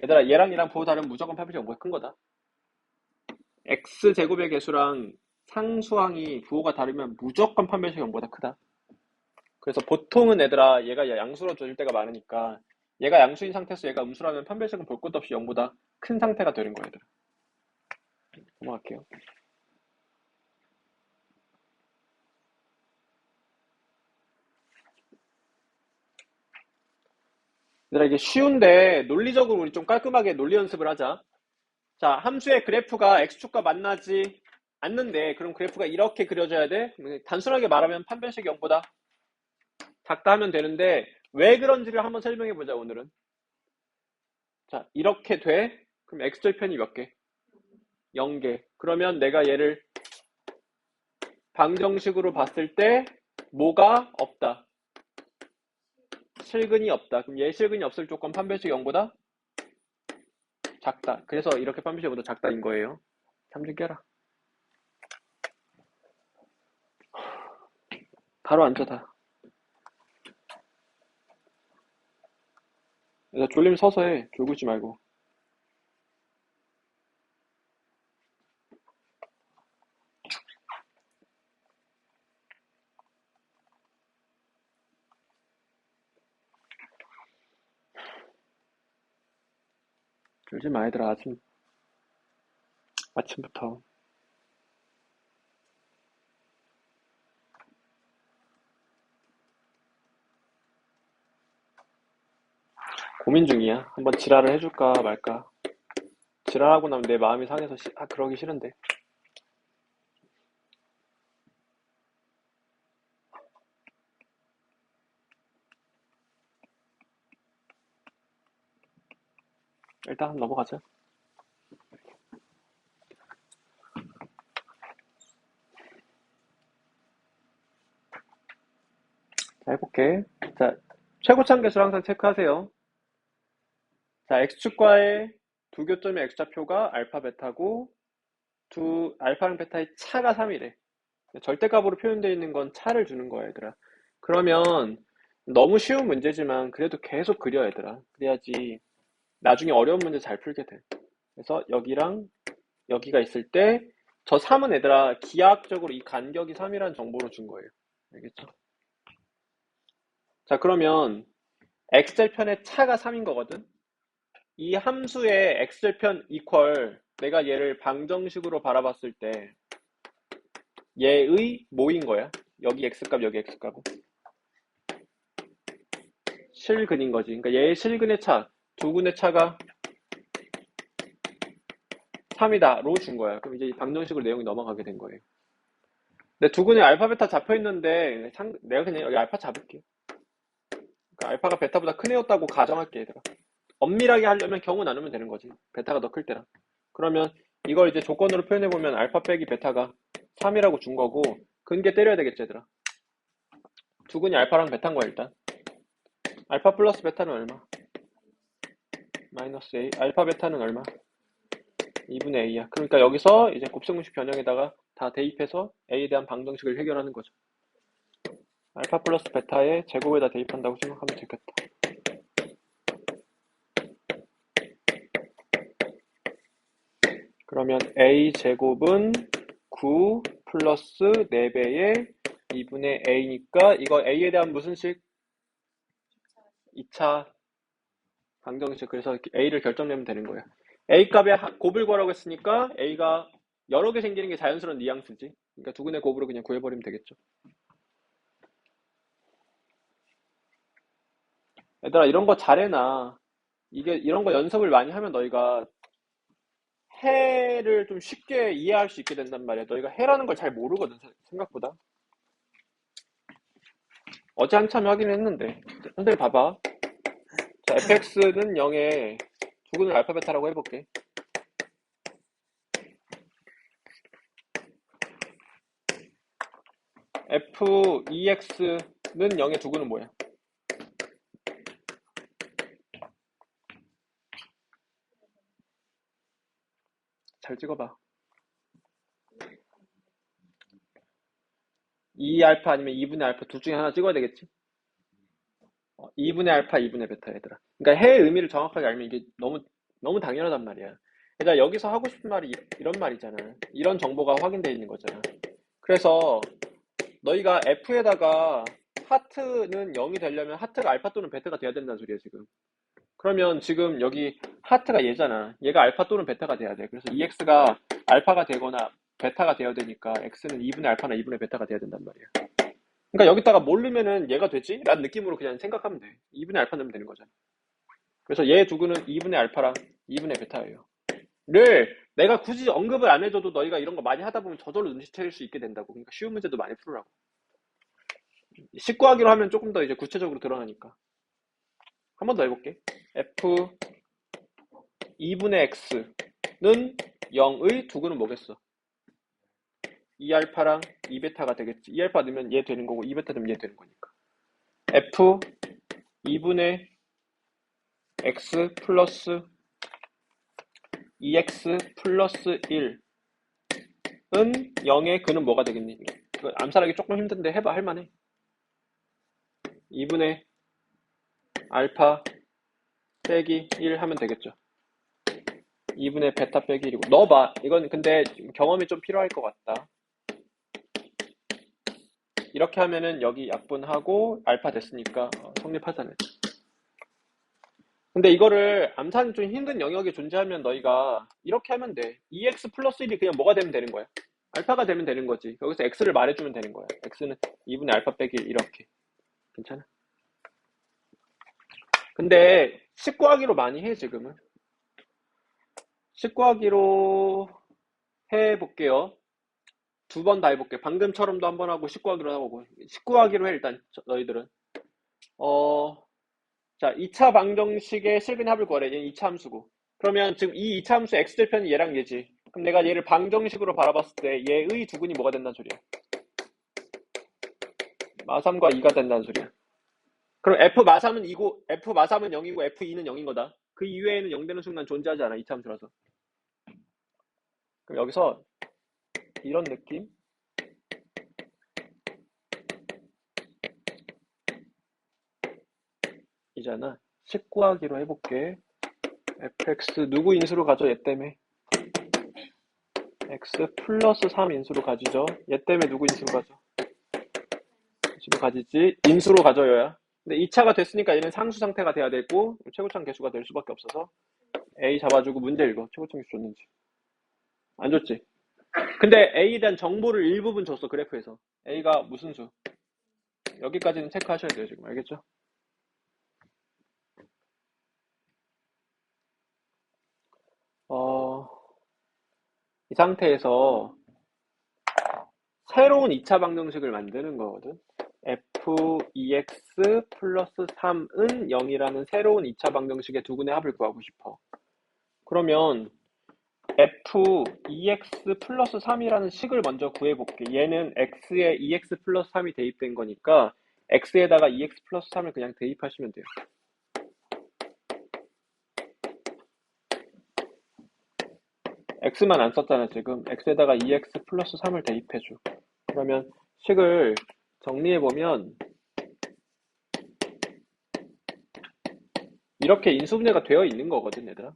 얘들아 얘랑 부호 다르면 무조건 판별식 0보다 큰 거다. x제곱의 개수랑 상수항이 부호가 다르면 무조건 판별식 0보다 크다. 그래서 보통은 얘들아 얘가 양수로 줘질 때가 많으니까 얘가 양수인 상태에서 얘가 음수라면 판별식은 볼 것도 없이 0보다 큰 상태가 되는 거야 얘들아. 넘어갈게요. 얘들아 이게 쉬운데 논리적으로 우리 좀 깔끔하게 논리 연습을 하자. 자, 함수의 그래프가 x축과 만나지 않는데 그럼 그래프가 이렇게 그려져야 돼? 단순하게 말하면 판별식 0보다 작다 하면 되는데 왜 그런지를 한번 설명해 보자 오늘은. 자, 이렇게 돼? 그럼 x절편이 몇 개? 0개. 그러면 내가 얘를 방정식으로 봤을 때 뭐가 없다? 실근이 없다. 그럼 얘 실근이 없을 조건 판별식 0보다 작다. 그래서 이렇게 판별식 0보다 작다인 거예요. 잠 좀 깨라. 바로 앉아 다. 졸리면 서서 해. 졸고 있지 말고. 졸지 마 얘들아. 아침부터. 고민 중이야. 한번 지랄을 해줄까 말까. 지랄하고 나면 내 마음이 상해서 그러기 싫은데. 일단 한번 넘어가자. 자, 해볼게. 자, 최고참 계수를 항상 체크하세요. 자, x축과의 두 교점의 x좌표가 알파 베타고 두 알파랑 베타의 차가 3이래. 절대값으로 표현되어 있는 건 차를 주는 거야, 얘들아. 그러면 너무 쉬운 문제지만 그래도 계속 그려, 얘들아. 그래야지 나중에 어려운 문제 잘 풀게 돼. 그래서 여기랑 여기가 있을 때 저 3은 얘들아 기하학적으로 이 간격이 3이라는 정보로 준 거예요. 알겠죠? 자, 그러면 x절편의 차가 3인 거거든. 이 함수의 x절편 이퀄 내가 얘를 방정식으로 바라봤을 때 얘의 뭐인 거야? 여기 x값 여기 x값은 실근인 거지. 그러니까 얘의 실근의 차, 두 근의 차가 3이다로 준 거야. 그럼 이제 이 방정식으로 내용이 넘어가게 된 거예요. 근데 두 근의 알파 베타 잡혀 있는데 내가 그냥 여기 알파 잡을게. 그러니까 알파가 베타보다 큰 애였다고 가정할게, 얘들아. 엄밀하게 하려면 경우 나누면 되는 거지. 베타가 더 클 때랑. 그러면 이걸 이제 조건으로 표현해보면 알파 빼기 베타가 3이라고 준 거고 근계 때려야 되겠지, 얘들아. 두 근이 알파랑 베타인 거야, 일단. 알파 플러스 베타는 얼마? 마이너스 A. 알파 베타는 얼마? 2분의 A야. 그러니까 여기서 이제 곱셈공식 변형에다가 다 대입해서 A에 대한 방정식을 해결하는 거죠. 알파 플러스 베타의 제곱에다 대입한다고 생각하면 되겠다. 그러면 A 제곱은 9 플러스 4배의 2분의 A니까 이거 A에 대한 무슨 식? 2차 방정식. 그래서 A를 결정내면 되는 거야. A 값에 곱을 구하라고 했으니까 A가 여러 개 생기는 게 자연스러운 뉘앙스지. 그러니까 두근의 곱으로 그냥 구해버리면 되겠죠. 얘들아, 이런 거 잘해놔. 이런 거 연습을 많이 하면 너희가 해를 좀 쉽게 이해할 수 있게 된단 말이야. 너희가 해라는 걸 잘 모르거든, 생각보다. 어제 한참 하긴 했는데. 선생님 봐봐. 자, fx는 0에 두근을 알파 베타라고 해볼게. f2x는 0의 두근은 뭐야? 잘 찍어봐. 2알파 아니면 2분의 알파 둘 중에 하나 찍어야 되겠지? 2분의 알파, 2분의 베타, 얘들아. 그러니까 해의 의미를 정확하게 알면 이게 너무 당연하단 말이야. 얘들아, 여기서 하고 싶은 말이 이런 말이잖아. 이런 정보가 확인되어 있는 거잖아. 그래서 너희가 F에다가 하트는 0이 되려면 하트가 알파 또는 베타가 돼야 된다는 소리야, 지금. 그러면 지금 여기 하트가 얘잖아. 얘가 알파 또는 베타가 돼야 돼. 그래서 EX가 알파가 되거나 베타가 돼야 되니까 X는 2분의 알파나 2분의 베타가 돼야 된단 말이야. 그러니까 여기다가 모르면은 얘가 되지? 라는 느낌으로 그냥 생각하면 돼. 2분의 알파 넣으면 되는 거잖아. 그래서 얘 두구는 2분의 알파랑 2분의 베타예요. 를 내가 굳이 언급을 안 해줘도 너희가 이런 거 많이 하다 보면 저절로 눈치챌 수 있게 된다고. 그러니까 쉬운 문제도 많이 풀으라고. 19하기로 하면 조금 더 이제 구체적으로 드러나니까. 한 번 더 해볼게. F 2분의 X는 0의 두구는 뭐겠어? 2알파랑 2베타가 되겠지. 2알파 넣으면 얘 되는 거고 2베타 넣으면 얘 되는 거니까. F 2분의 X 플러스 2X 플러스 1은 0의 그는 뭐가 되겠니? 암살하기 조금 힘든데 해봐, 할만해. 2분의 알파 빼기 1 하면 되겠죠. 2분의 베타 빼기 1이고 넣어봐. 이건 근데 경험이 좀 필요할 것 같다. 이렇게 하면은 여기 약분하고 알파 됐으니까 성립하잖아요. 근데 이거를 암산이 좀 힘든 영역에 존재하면 너희가 이렇게 하면 돼. 2x 플러스 1이 그냥 뭐가 되면 되는 거야? 알파가 되면 되는 거지. 여기서 x를 말해주면 되는 거야. x는 2분의 알파 빼기 1 이렇게. 괜찮아? 근데 식 구하기로 많이 해, 지금은. 식 구하기로 해볼게요. 두 번 다 해볼게. 방금처럼도 한번 하고 식 구하기로 하고. 식 구하기로 해, 일단, 너희들은. 어, 자, 2차 방정식의 실근 합을 구하래. 얘는 2차 함수고. 그러면 지금 이 2차 함수 x절편이 얘랑 얘지. 그럼 내가 얘를 방정식으로 바라봤을 때 얘의 두근이 뭐가 된다는 소리야? 마삼과 2가 된다는 소리야. 그럼 f 마삼은 2고, f 마삼은 0이고, f2는 0인 거다. 그 이외에는 0 되는 순간 존재하지 않아, 2차 함수라서. 그럼 여기서 이런 느낌? 이잖아. 식 구하기로 해볼게. fx 누구 인수로 가져? 얘 때문에. x 플러스 3 인수로 가지죠. 얘 때문에 누구 인수로 가져? 인수로 가지지. 인수로 가져야. 근데 2차가 됐으니까 얘는 상수 상태가 돼야 되고 최고점 개수가 될 수밖에 없어서 A 잡아주고 문제 읽어. 최고점 개수 줬는지. 안 줬지? 근데 A에 대한 정보를 일부분 줬어. 그래프에서. A가 무슨 수? 여기까지는 체크하셔야 돼요. 지금. 알겠죠? 이 상태에서 새로운 2차 방정식을 만드는 거거든. f2x 플러스 3은 0이라는 새로운 2차 방정식의 두근의 합을 구하고 싶어. 그러면 f2x 플러스 3이라는 식을 먼저 구해볼게. 얘는 x에 2x 플러스 3이 대입된 거니까 x에다가 2x 플러스 3을 그냥 대입하시면 돼요. x만 안 썼잖아 지금. x에다가 2x 플러스 3을 대입해줘. 그러면 식을 정리해보면 이렇게 인수분해가 되어 있는 거거든, 얘들아.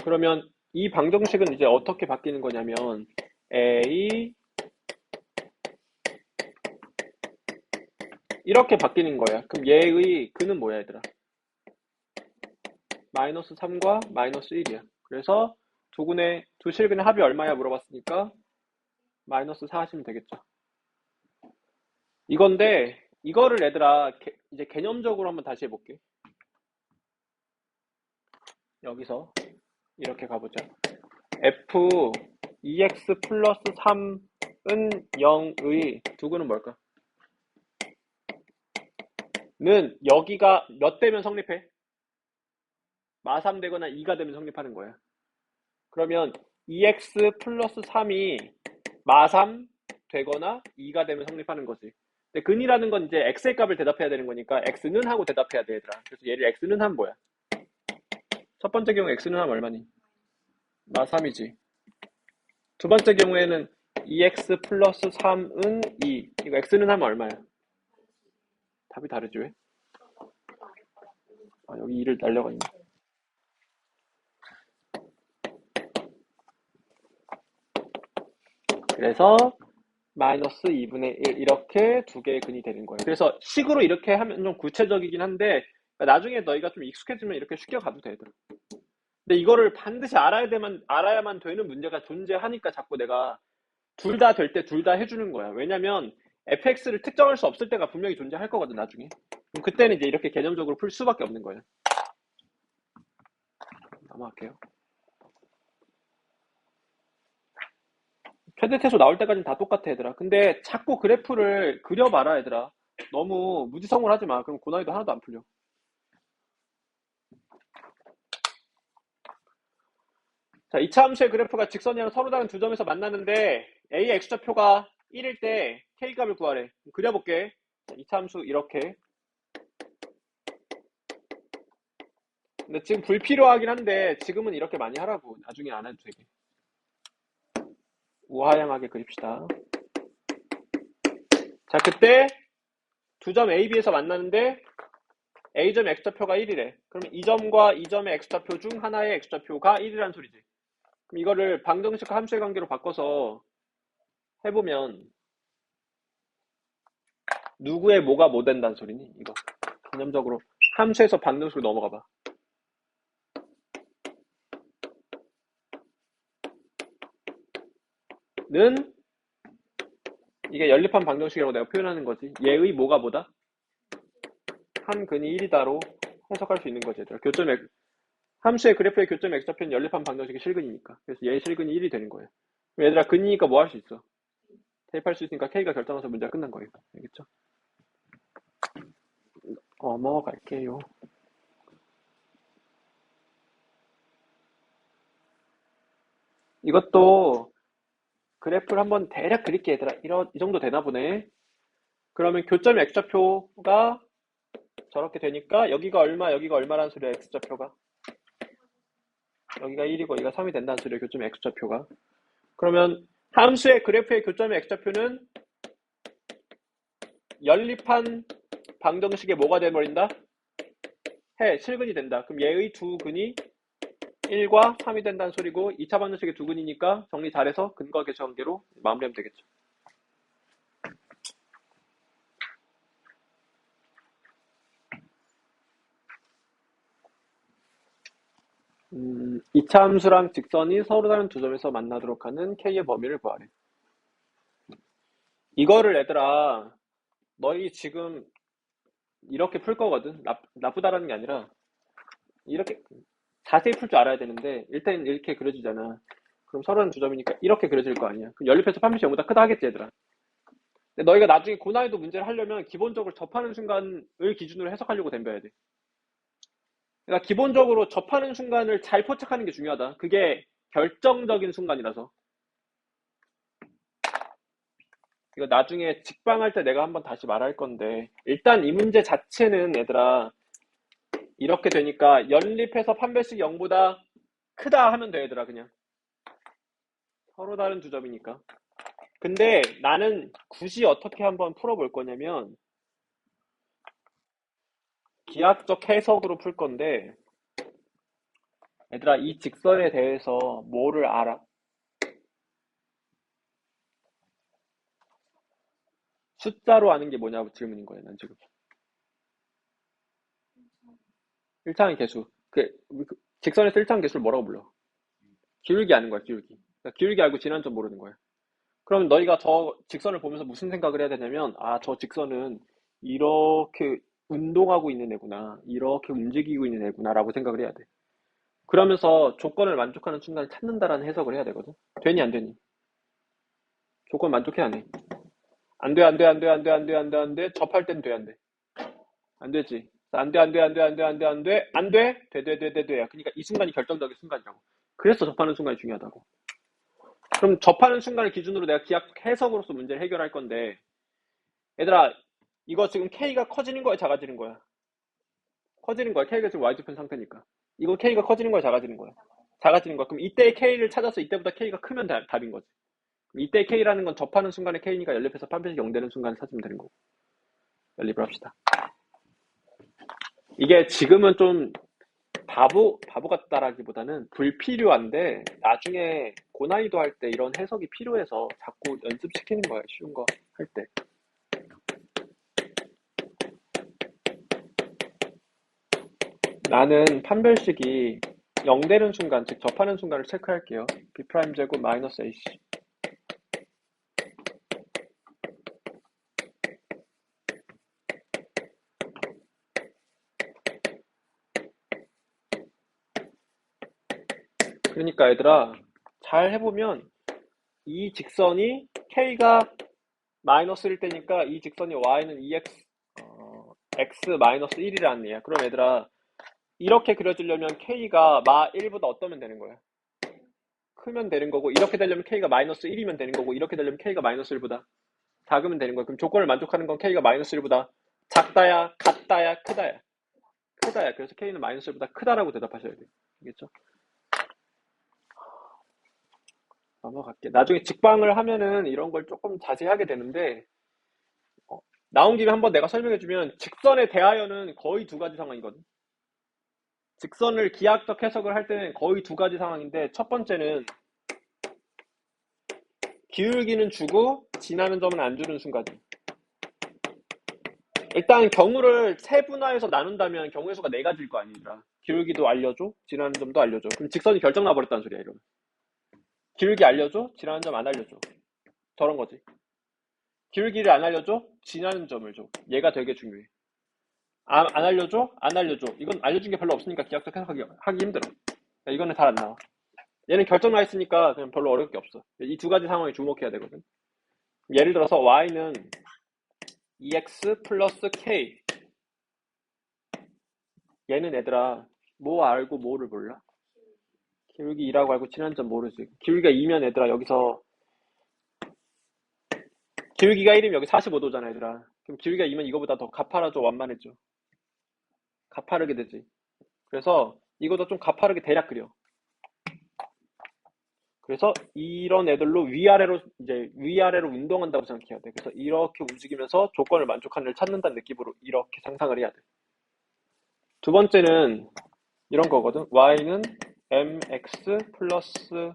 그러면 이 방정식은 이제 어떻게 바뀌는 거냐면 A 이렇게 바뀌는 거야. 그럼 얘의 근은 뭐야, 얘들아? 마이너스 3과 마이너스 1이야. 그래서 두 실근의 합이 얼마야 물어봤으니까 마이너스 4 하시면 되겠죠. 이건데 이거를 얘들아 이제 개념적으로 한번 다시 해볼게. 여기서 이렇게 가보자. f 2x 플러스 3은 0의 두근은 뭘까? 는 여기가 몇 되면 성립해? 마3 되거나 2가 되면 성립하는 거야. 그러면 2x 플러스 3이 마3 되거나 2가 되면 성립하는 거지. 근데 근이라는 건 이제 x의 값을 대답해야 되는 거니까 x는 하고 대답해야 돼, 얘들아. 그래서 얘를 x는 하면 뭐야? 첫 번째 경우 x는 하면 얼마니? 마3이지. 두 번째 경우에는 2x 플러스 3은 2. 이거 x는 하면 얼마야? 답이 다르지 왜? 아, 여기 2를 날려가 있네. 그래서 마이너스 2분의 1 이렇게 두 개의 근이 되는 거예요. 그래서 식으로 이렇게 하면 좀 구체적이긴 한데 나중에 너희가 좀 익숙해지면 이렇게 쉽게 가도 되더라. 근데 이거를 반드시 알아야만 되는 문제가 존재하니까 자꾸 내가 둘 다 될 때 둘 다 해주는 거야. 왜냐면 fx를 특정할 수 없을 때가 분명히 존재할 거거든 나중에. 그럼 그때는 이제 이렇게 개념적으로 풀 수밖에 없는 거예요. 넘어갈게요. 최대태수 나올 때까지는 다 똑같아 얘들아. 근데 자꾸 그래프를 그려봐라 얘들아. 너무 무지성을 하지 마. 그럼 고난이도 하나도 안 풀려. 자, 2차 함수의 그래프가 직선이랑 서로 다른 두 점에서 만나는데 A의 x좌표가 1일 때 K값을 구하래. 그려볼게. 자, 2차 함수 이렇게. 근데 지금 불필요하긴 한데 지금은 이렇게 많이 하라고. 나중에 안 해도 되게. 우하향하게 그립시다. 자, 그때 두 점 A, B에서 만나는데 A점 x좌표가 1이래. 그러면 이 점과 이 점의 x좌표 중 하나의 x좌표가 1이란 소리지. 그럼 이거를 방정식 함수의 관계로 바꿔서 해보면 누구의 뭐가 뭐 된다는 소리니? 이거 개념적으로 함수에서 방정식으로 넘어가 봐. 는 이게 연립한 방정식이라고 내가 표현하는 거지. 얘의 뭐가 뭐다? 한 근이 1이다로 해석할 수 있는 거지, 얘들아. 함수의 그래프의 교점 x좌표는 연립한 방정식의 실근이니까. 그래서 얘의 실근이 1이 되는 거예요. 얘들아, 근이니까 뭐 할 수 있어? 대입할 수 있으니까 K가 결정해서 문제가 끝난 거예요. 알겠죠? 넘어갈게요. 이것도 그래프를 한번 대략 그릴게, 얘들아. 이 정도 되나 보네. 그러면 교점 x좌표가 저렇게 되니까 여기가 얼마, 여기가 얼마라는 소리야, x좌표가. 여기가 1이고 여기가 3이 된다는 소리야, 교점 x좌표가. 그러면 함수의 그래프의 교점 x좌표는 연립한 방정식의 뭐가 돼버린다? 실근이 된다. 그럼 얘의 두 근이 1과 3이 된다는 소리고 2차 방정식의 두 근이니까 정리 잘해서 근거와 계수 관계로 마무리하면 되겠죠. 2차 함수랑 직선이 서로 다른 두 점에서 만나도록 하는 K의 범위를 구하래. 이거를 얘들아, 너희 지금 이렇게 풀 거거든. 나쁘다라는 게 아니라 이렇게 자세히 풀 줄 알아야 되는데 일단 이렇게 그려지잖아. 그럼 서로 다른 두 점이니까 이렇게 그려질 거 아니야. 그럼 연립해서 판별식 0보다 크다 하겠지, 얘들아. 근데 너희가 나중에 고난이도 문제를 하려면 기본적으로 접하는 순간을 기준으로 해석하려고 덤벼야 돼. 그러니까 기본적으로 접하는 순간을 잘 포착하는 게 중요하다. 그게 결정적인 순간이라서. 이거 나중에 직방할 때 내가 한번 다시 말할 건데 일단 이 문제 자체는 얘들아 이렇게 되니까 연립해서 판별식 0보다 크다 하면 돼, 얘들아. 그냥 서로 다른 두 점이니까. 근데 나는 굳이 어떻게 한번 풀어볼 거냐면 기하학적 해석으로 풀 건데 얘들아 이 직선에 대해서 뭐를 알아? 숫자로 아는 게 뭐냐고 질문인 거예요, 난 지금. 1차항의 개수. 직선에서 1차항 개수를 뭐라고 불러? 기울기 아는 거야, 기울기. 그러니까 기울기 알고 지난 점 모르는 거야. 그럼 너희가 저 직선을 보면서 무슨 생각을 해야 되냐면, 아, 저 직선은 이렇게 운동하고 있는 애구나. 이렇게 움직이고 있는 애구나라고 생각을 해야 돼. 그러면서 조건을 만족하는 순간을 찾는다라는 해석을 해야 되거든. 되니 안 되니? 조건 만족해 안 해? 안 돼, 안 돼, 안 돼, 안 돼, 안 돼, 안 돼, 안 돼. 접할 땐 돼, 안 돼? 안 되지. 안 돼, 안 돼, 안 돼, 안 돼, 안 돼, 안 돼, 안 돼, 돼, 돼, 돼, 돼, 돼. 그러니까 이 순간이 결정적인 순간이라고. 그래서 접하는 순간이 중요하다고. 그럼 접하는 순간을 기준으로 내가 기하 해석으로서 문제를 해결할 건데, 얘들아, 이거 지금 K가 커지는 거야, 작아지는 거야? 커지는 거야. K가 지금 Y좌편 상태니까. 이거 K가 커지는 거야, 작아지는 거야? 작아지는 거야. 그럼 이때의 K를 찾아서 이때보다 K가 크면 답인 거지. 이때 K라는 건 접하는 순간에 K니까 연립해서 판별식 0 되는 순간을 찾으면 되는 거고. 연립을 합시다. 이게 지금은 좀 바보 같다라기보다는 불필요한데 나중에 고난이도 할 때 이런 해석이 필요해서 자꾸 연습시키는 거야. 쉬운 거 할 때. 나는 판별식이 0 되는 순간, 즉 접하는 순간을 체크할게요. B' 제곱 마이너스 AC. 그러니까 얘들아 잘 해보면 이 직선이 K가 마이너스 1 때니까 이 직선이 Y는 2x x 마이너스 1이라는 얘야. 그럼 얘들아 이렇게 그려지려면 K가 마 1보다 어떠면 되는 거야? 크면 되는 거고 이렇게 되려면 K가 마이너스 1이면 되는 거고 이렇게 되려면 K가 마이너스 1보다 작으면 되는 거야. 그럼 조건을 만족하는 건 K가 마이너스 1보다 작다야, 같다야, 크다야. 크다야. 그래서 K는 마이너스 1보다 크다라고 대답하셔야 돼요. 알겠죠? 넘어갈게. 나중에 직방을 하면은 이런 걸 조금 자세히 하게 되는데 나온 김에 한번 내가 설명해주면 직선에 대하여는 거의 두 가지 상황이거든. 직선을 기하학적 해석을 할 때는 거의 두 가지 상황인데 첫 번째는 기울기는 주고 지나는 점은 안 주는 순간이에요. 일단 경우를 세분화해서 나눈다면 경우의 수가 네 가지일 거 아니라 기울기도 알려줘, 지나는 점도 알려줘. 그럼 직선이 결정 나버렸다는 소리야. 이러면 기울기 알려줘, 지나는 점 안 알려줘. 저런 거지. 기울기를 안 알려줘, 지나는 점을 줘. 얘가 되게 중요해. 안 알려줘? 안 알려줘. 이건 알려준 게 별로 없으니까 기하학적 해석하기 힘들어. 그러니까 이거는 잘 안 나와. 얘는 결정 나 있으니까 그냥 별로 어려울 게 없어. 이 두 가지 상황에 주목해야 되거든. 예를 들어서 y는 EX 플러스 K. 얘는 얘들아, 뭐 알고 뭐를 몰라? 기울기 2라고 알고 지난 점 모르지. 기울기가 2면 얘들아, 여기서 기울기가 1이면 여기 45도잖아, 얘들아. 그럼 기울기가 2면 이거보다 더 가파라져, 완만해져. 가파르게 되지. 그래서 이것도 좀 가파르게 대략 그려. 그래서 이런 애들로 위아래로 운동한다고 생각해야 돼. 그래서 이렇게 움직이면서 조건을 만족하는 애를 찾는다는 느낌으로 이렇게 상상을 해야 돼. 두 번째는 이런 거거든. y는 mx 플러스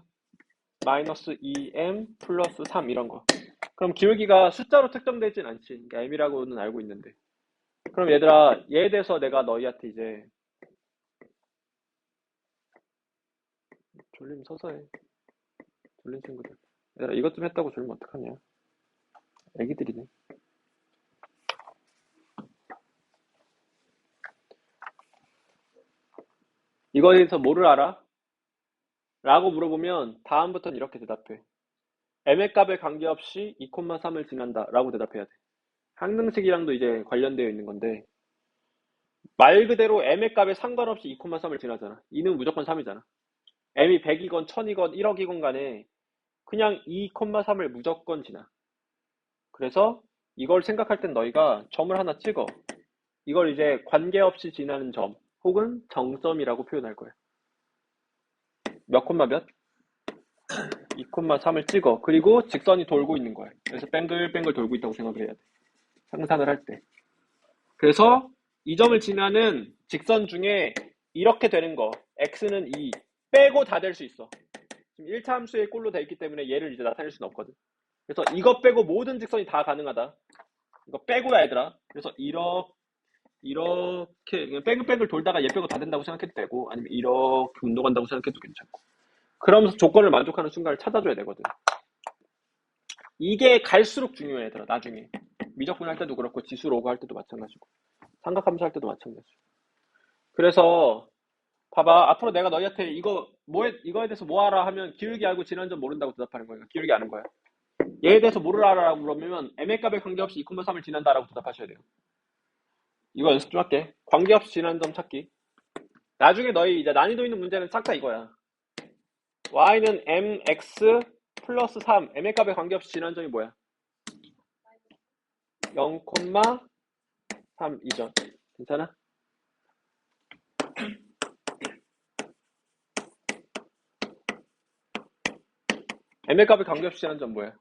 마이너스 2m 플러스 3 이런 거. 그럼 기울기가 숫자로 특정되진 않지. 그러니까 m이라고는 알고 있는데. 그럼 얘들아, 얘에 대해서 내가 너희한테 이제 졸림 서서 해. 졸린 친구들. 얘들아, 이것 좀 했다고 졸면 어떡하냐. 애기들이네. 이거에 대해서 뭐를 알아? 라고 물어보면 다음부터는 이렇게 대답해. m의 값에 관계없이 2,3을 지난다 라고 대답해야 돼. 항등식이랑도 이제 관련되어 있는 건데 말 그대로 m의 값에 상관없이 2,3을 지나잖아. 2는 무조건 3이잖아. m이 100이건 1000이건 1억이건 간에 그냥 2,3을 무조건 지나. 그래서 이걸 생각할 땐 너희가 점을 하나 찍어. 이걸 이제 관계없이 지나는 점 혹은 정점이라고 표현할 거야. 몇 콤마 몇? 2,3을 찍어. 그리고 직선이 돌고 있는 거야. 그래서 뱅글뱅글 돌고 있다고 생각을 해야 돼. 상상을 할 때. 그래서 이 점을 지나는 직선 중에 이렇게 되는 거 x는 2 빼고 다 될 수 있어. 지금 1차 함수의 꼴로 돼 있기 때문에 얘를 이제 나타낼 수는 없거든. 그래서 이거 빼고 모든 직선이 다 가능하다. 이거 빼고야 얘들아. 그래서 이렇게 그냥 뱅글뱅글 돌다가 얘 빼고 다 된다고 생각해도 되고 아니면 이렇게 운동한다고 생각해도 괜찮고. 그러면서 조건을 만족하는 순간을 찾아줘야 되거든. 이게 갈수록 중요해 얘들아. 나중에 미적분 할 때도 그렇고 지수로 오고 할 때도 마찬가지고 삼각함수 할 때도 마찬가지고. 그래서 봐봐. 앞으로 내가 너희한테 이거에 대해서 뭐 알아 하면 기울기 알고 지난 점 모른다고 대답하는 거야. 기울기 아는 거야. 얘에 대해서 뭐를 알아라고 물으면 m의 값에 관계없이 2,3을 지난다라고 대답하셔야 돼요. 이거 연습 좀 할게. 관계없이 지난 점 찾기. 나중에 너희 이제 난이도 있는 문제는 싹 다 이거야. y는 mx 플러스 3. m의 값에 관계없이 지난 점이 뭐야? 0,3 이전. 괜찮아? m의 값에 관계없이 지난 점 뭐야?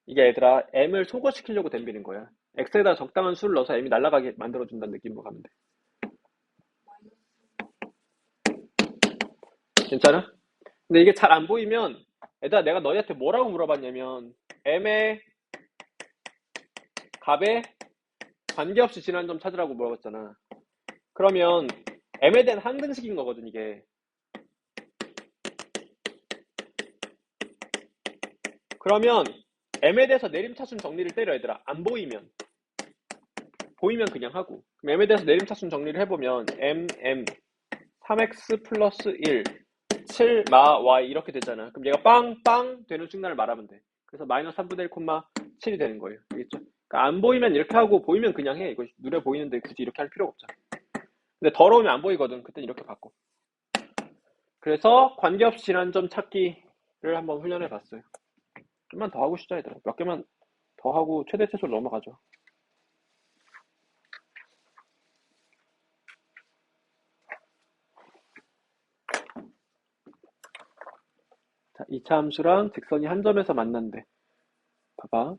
이게 얘들아 m을 소거시키려고 덤비는 거야. x에다 적당한 수를 넣어서 m이 날아가게 만들어준다는 느낌으로 가면 돼. 괜찮아? 근데 이게 잘 안 보이면 얘들아 내가 너희한테 뭐라고 물어봤냐면 m의 값에 관계없이 지난 점 찾으라고 물어봤잖아. 그러면 m에 대한 항등식인 거거든 이게. 그러면 m에 대해서 내림차순 정리를 때려 얘들아. 안 보이면. 보이면 그냥 하고. 그럼 m에 대해서 내림차순 정리를 해보면 m 3x 플러스 1 7 마 y 이렇게 되잖아. 그럼 얘가 빵빵 되는 순간을 말하면 돼. 그래서 마이너스 3분의 1 콤마 7이 되는 거예요. 알겠죠? 그러니까 안 보이면 이렇게 하고 보이면 그냥 해. 이거 눈에 보이는데 굳이 이렇게 할 필요가 없잖아. 근데 더러우면 안 보이거든. 그땐 이렇게 바꿔. 그래서 관계없이 지난 점 찾기를 한번 훈련해 봤어요. 좀만 더 하고 싶자 얘들아. 몇 개만 더 하고 최대 최소로 넘어가죠. 자, 2차 함수랑 직선이 한 점에서 만난대. 봐봐.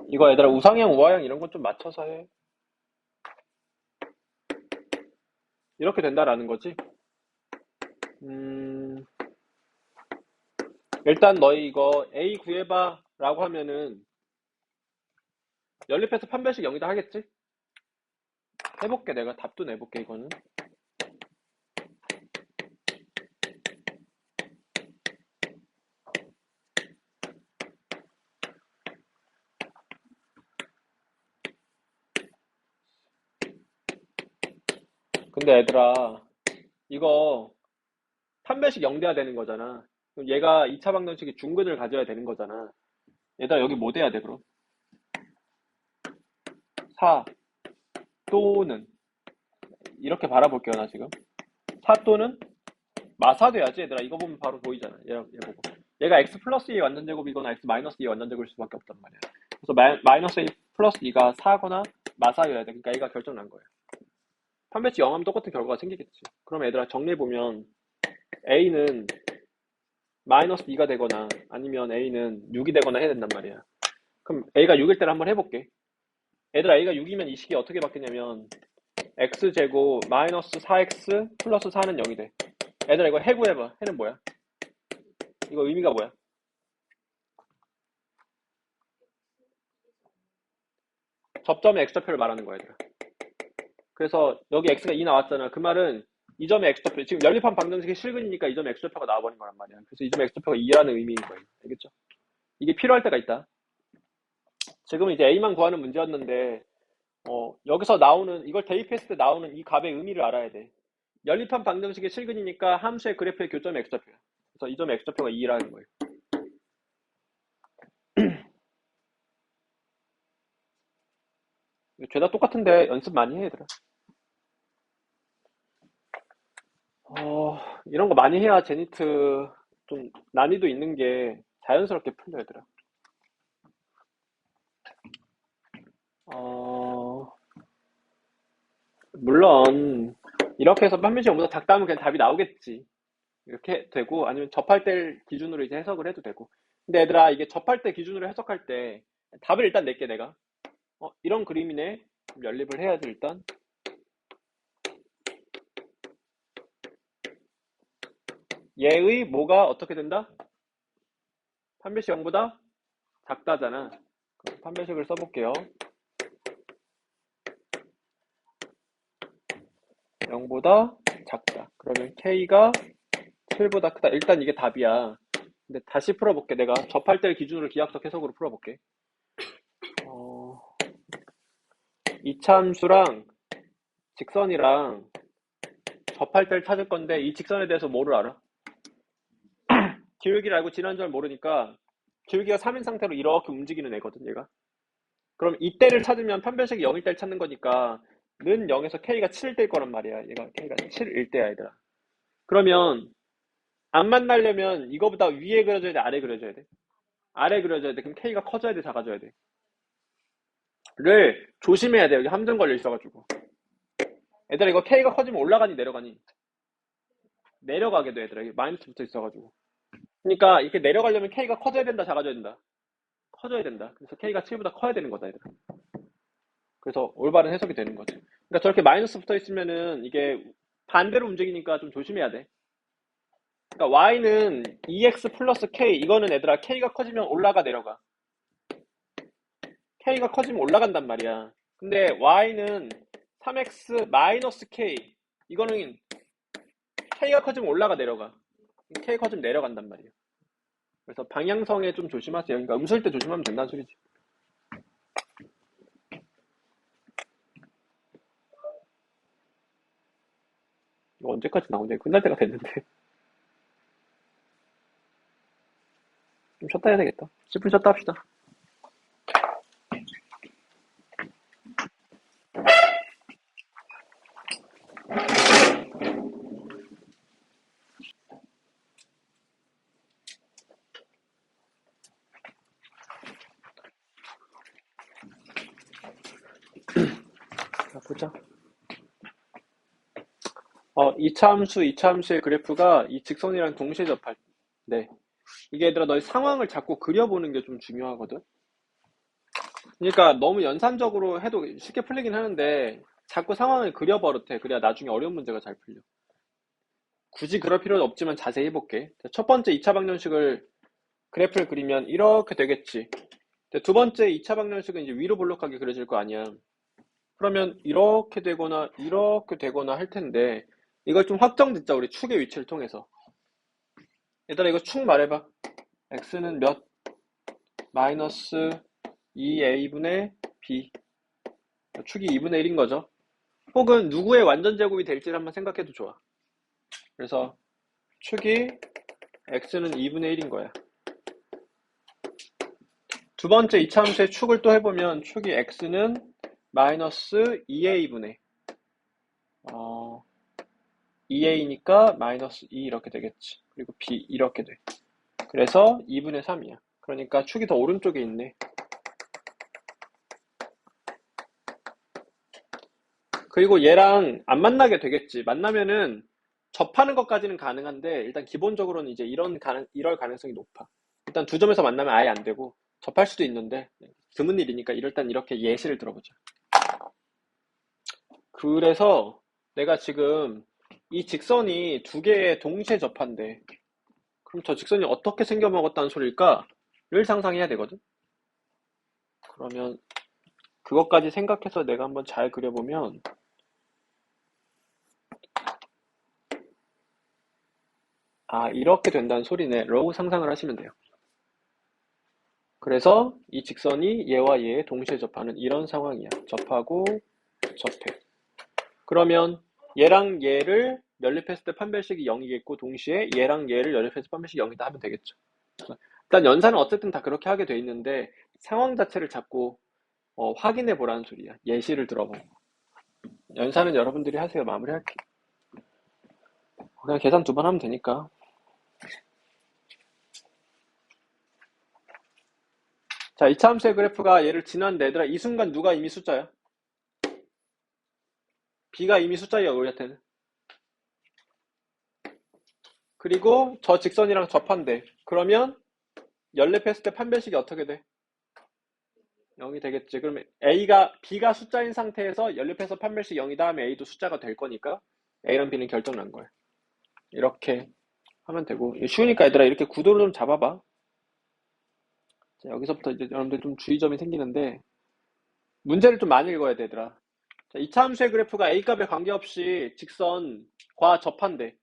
이거 얘들아 우상향, 우하향 이런 건 좀 맞춰서 해. 이렇게 된다라는 거지. 일단 너희 이거 A 구해봐 라고 하면은 연립해서 판별식 0이다 하겠지? 해볼게. 내가 답도 내볼게 이거는. 근데 얘들아, 이거 판별식 0돼야 되는 거잖아. 그럼 얘가 2차 방정식이 중근을 가져야 되는 거잖아. 얘들아, 여기 뭐 돼야 돼, 그럼? 4 또는, 이렇게 바라볼게요, 나 지금. 4 또는 마사 돼야지, 얘들아. 이거 보면 바로 보이잖아. 얘 보고. 얘가 x 플러스 2의 완전제곱이거나 x 마이너스 2의 완전제곱일 수밖에 없단 말이야. 그래서 마이너스 2 플러스 2가 4거나 마사여야 돼. 그러니까 얘가 결정 난 거예요. 판별식 0하면 똑같은 결과가 생기겠지. 그럼 얘들아, 정리해보면 a는 마이너스 2가 되거나 아니면 a는 6이 되거나 해야 된단 말이야. 그럼 a가 6일 때를 한번 해볼게. 얘들아, a가 6이면 이 식이 어떻게 바뀌냐면 x제곱 마이너스 4x 플러스 4는 0이 돼. 얘들아, 이거 해구해봐. 해는 뭐야? 이거 의미가 뭐야? 접점의 x좌표를 말하는 거야, 얘들아. 그래서 여기 x가 2 나왔잖아. 그 말은 이 점의 x좌표, 지금 연립한 방정식의 실근이니까 이 점의 x좌표가 나와버린 거란 말이야. 그래서 이 점의 x좌표가 2라는 의미인 거예요. 알겠죠? 이게 필요할 때가 있다. 지금은 이제 a만 구하는 문제였는데 여기서 나오는, 이걸 대입했을 때 나오는 이 값의 의미를 알아야 돼. 연립한 방정식의 실근이니까 함수의 그래프의 교점의 x좌표야. 그래서 이 점의 x좌표가 2라는 거예요. 죄다 똑같은데 연습 많이 해, 얘들아. 이런 거 많이 해야 제니트 좀 난이도 있는 게 자연스럽게 풀려, 얘들아. 물론 이렇게 해서 판별식 0보다 작다면 그냥 답이 나오겠지. 이렇게 되고, 아니면 접할 때 기준으로 이제 해석을 해도 되고. 근데 얘들아, 이게 접할 때 기준으로 해석할 때 답을 일단 낼게, 내가. 이런 그림이네. 연립을 해야지. 일단 얘의 뭐가 어떻게 된다? 판별식 0보다 작다잖아. 그럼 판별식을 써볼게요. 0보다 작다. 그러면 K가 7보다 크다. 일단 이게 답이야. 근데 다시 풀어볼게. 내가 접할 때 기준으로 기하학적 해석으로 풀어볼게. 이차함수랑 직선이랑 접할 때를 찾을 건데, 이 직선에 대해서 뭐를 알아? 기울기를 알고 지난점을 모르니까 기울기가 3인 상태로 이렇게 움직이는 애거든, 얘가. 그럼 이때를 찾으면 판별식이 0일 때를 찾는 거니까 는 0에서 K가 7일 때일 거란 말이야. 얘가 K가 7일 때야, 얘들아. 그러면 안 만나려면 이거보다 위에 그려줘야 돼, 아래 그려줘야 돼? 아래 그려줘야 돼. 그럼 K가 커져야 돼, 작아져야 돼? 를 조심해야 돼. 여기 함정 걸려 있어가지고. 얘들아, 이거 K가 커지면 올라가니 내려가니? 내려가게 돼, 얘들아. 여기 마이너스 붙어 있어가지고. 그러니까 이렇게 내려가려면 K가 커져야 된다, 작아져야 된다? 커져야 된다. 그래서 K가 7보다 커야 되는 거다, 얘들아. 그래서 올바른 해석이 되는 거지. 그러니까 저렇게 마이너스 붙어 있으면은 이게 반대로 움직이니까 좀 조심해야 돼. 그러니까 y는 2x 플러스 k, 이거는 얘들아 k가 커지면 올라가 내려가? k가 커지면 올라간단 말이야. 근데 y는 3x 마이너스 k, 이거는 k가 커지면 올라가 내려가? k 커지면 내려간단 말이야. 그래서 방향성에 좀 조심하세요. 그러니까 음수일 때 조심하면 된다는 소리지. 이거 언제까지 나오냐? 끝날 때가 됐는데. 좀 쉬었다 해야 되겠다. 10분 쉬었다 합시다. 자, 보자. 이차 함수의 그래프가 이 직선이랑 동시에 접할 때. 네. 이게 얘들아, 너희 상황을 자꾸 그려보는 게 좀 중요하거든? 그러니까 너무 연산적으로 해도 쉽게 풀리긴 하는데 자꾸 상황을 그려버릇해. 그래야 나중에 어려운 문제가 잘 풀려. 굳이 그럴 필요는 없지만 자세히 해볼게. 첫 번째 2차 방정식을 그래프를 그리면 이렇게 되겠지. 두 번째 2차 방정식은 이제 위로 볼록하게 그려질 거 아니야. 그러면 이렇게 되거나 할 텐데 이걸 좀 확정짓자, 우리 축의 위치를 통해서. 얘들아, 이거 축 말해봐. x는 몇? 마이너스 2a분의 b. 축이 2분의 1인 거죠. 혹은 누구의 완전 제곱이 될지를 한번 생각해도 좋아. 그래서 축이 x는 2분의 1인 거야. 두 번째 이차함수의 축을 또 해보면 축이 x는 마이너스 2a분의 2a니까 마이너스 2 이렇게 되겠지. 그리고 b 이렇게 돼. 그래서 2분의 3이야. 그러니까 축이 더 오른쪽에 있네. 그리고 얘랑 안 만나게 되겠지. 만나면은 접하는 것까지는 가능한데 일단 기본적으로는 이제 이럴 가능성이 높아. 일단 두 점에서 만나면 아예 안 되고 접할 수도 있는데 드문 일이니까 일단 이렇게 예시를 들어보자. 그래서 내가 지금 이 직선이 두 개에 동시에 접한대. 그럼 저 직선이 어떻게 생겨먹었다는 소리일까?를 상상해야 되거든. 그러면 그것까지 생각해서 내가 한번 잘 그려보면 이렇게 된다는 소리네 라고 상상을 하시면 돼요. 그래서 이 직선이 얘와 얘에 동시에 접하는 이런 상황이야. 접하고 접해. 그러면 얘랑 얘를 연립했을 때 판별식이 0이겠고 동시에 얘랑 얘를 연립했을 때 판별식이 0이다 하면 되겠죠. 일단 연산은 어쨌든 다 그렇게 하게 돼 있는데 상황 자체를 자꾸 확인해 보라는 소리야. 예시를 들어보고. 연산은 여러분들이 하세요. 마무리할게. 그냥 계산 두 번 하면 되니까. 자, 이차함수의 그래프가 얘를 지났는데 얘들아 이 순간 누가 이미 숫자야? b가 이미 숫자야 우리한테는. 그리고 저 직선이랑 접한대. 그러면 연립했을 때 판별식이 어떻게 돼? 0이 되겠지. 그러면 b가 숫자인 상태에서 연립해서 판별식 0이다 하면 a도 숫자가 될 거니까 a랑 b는 결정난 거야. 이렇게 하면 되고. 쉬우니까 얘들아 이렇게 구도를 좀 잡아봐. 자, 여기서부터 이제 여러분들 좀 주의점이 생기는데 문제를 좀 많이 읽어야 돼, 얘들아. 자, 이차함수의 그래프가 a값에 관계없이 직선과 접한대.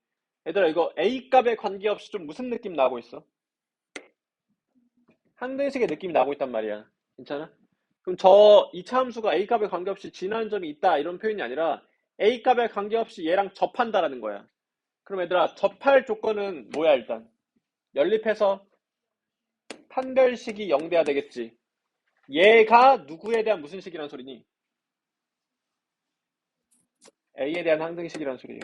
얘들아 이거 a값에 관계없이 좀 무슨 느낌 나고 있어? 항등식의 느낌이 나고 있단 말이야. 괜찮아? 그럼 저 이차함수가 a값에 관계없이 지나는 점이 있다 이런 표현이 아니라 a값에 관계없이 얘랑 접한다라는 거야. 그럼 얘들아 접할 조건은 뭐야 일단? 연립해서 판별식이 0 돼야 되겠지. 얘가 누구에 대한 무슨 식이란 소리니? a에 대한 항등식이란 소리예요.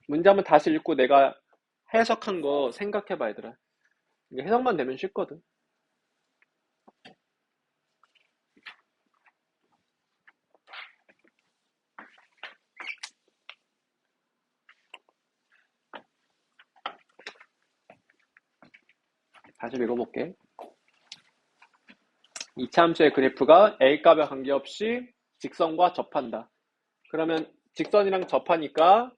문제 한번 다시 읽고 내가 해석한 거 생각해봐 얘들아. 이게 해석만 되면 쉽거든. 다시 읽어볼게. 이차함수의 그래프가 a값에 관계없이 직선과 접한다. 그러면 직선이랑 접하니까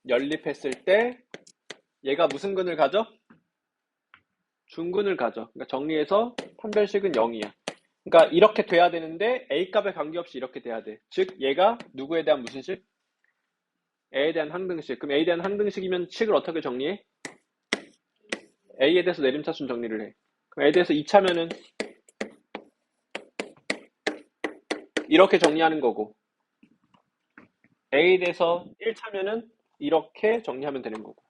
연립했을 때 얘가 무슨 근을 가져? 중근을 가져. 그러니까 정리해서 판별식은 0이야. 그러니까 이렇게 돼야 되는데 a값에 관계없이 이렇게 돼야 돼. 즉 얘가 누구에 대한 무슨 식? a에 대한 항등식. 그럼 a에 대한 항등식이면 식을 어떻게 정리해? a에 대해서 내림차순 정리를 해. 그럼 a에 대해서 2차면은 이렇게 정리하는 거고 a에 대해서 1차면은 이렇게 정리하면 되는 거고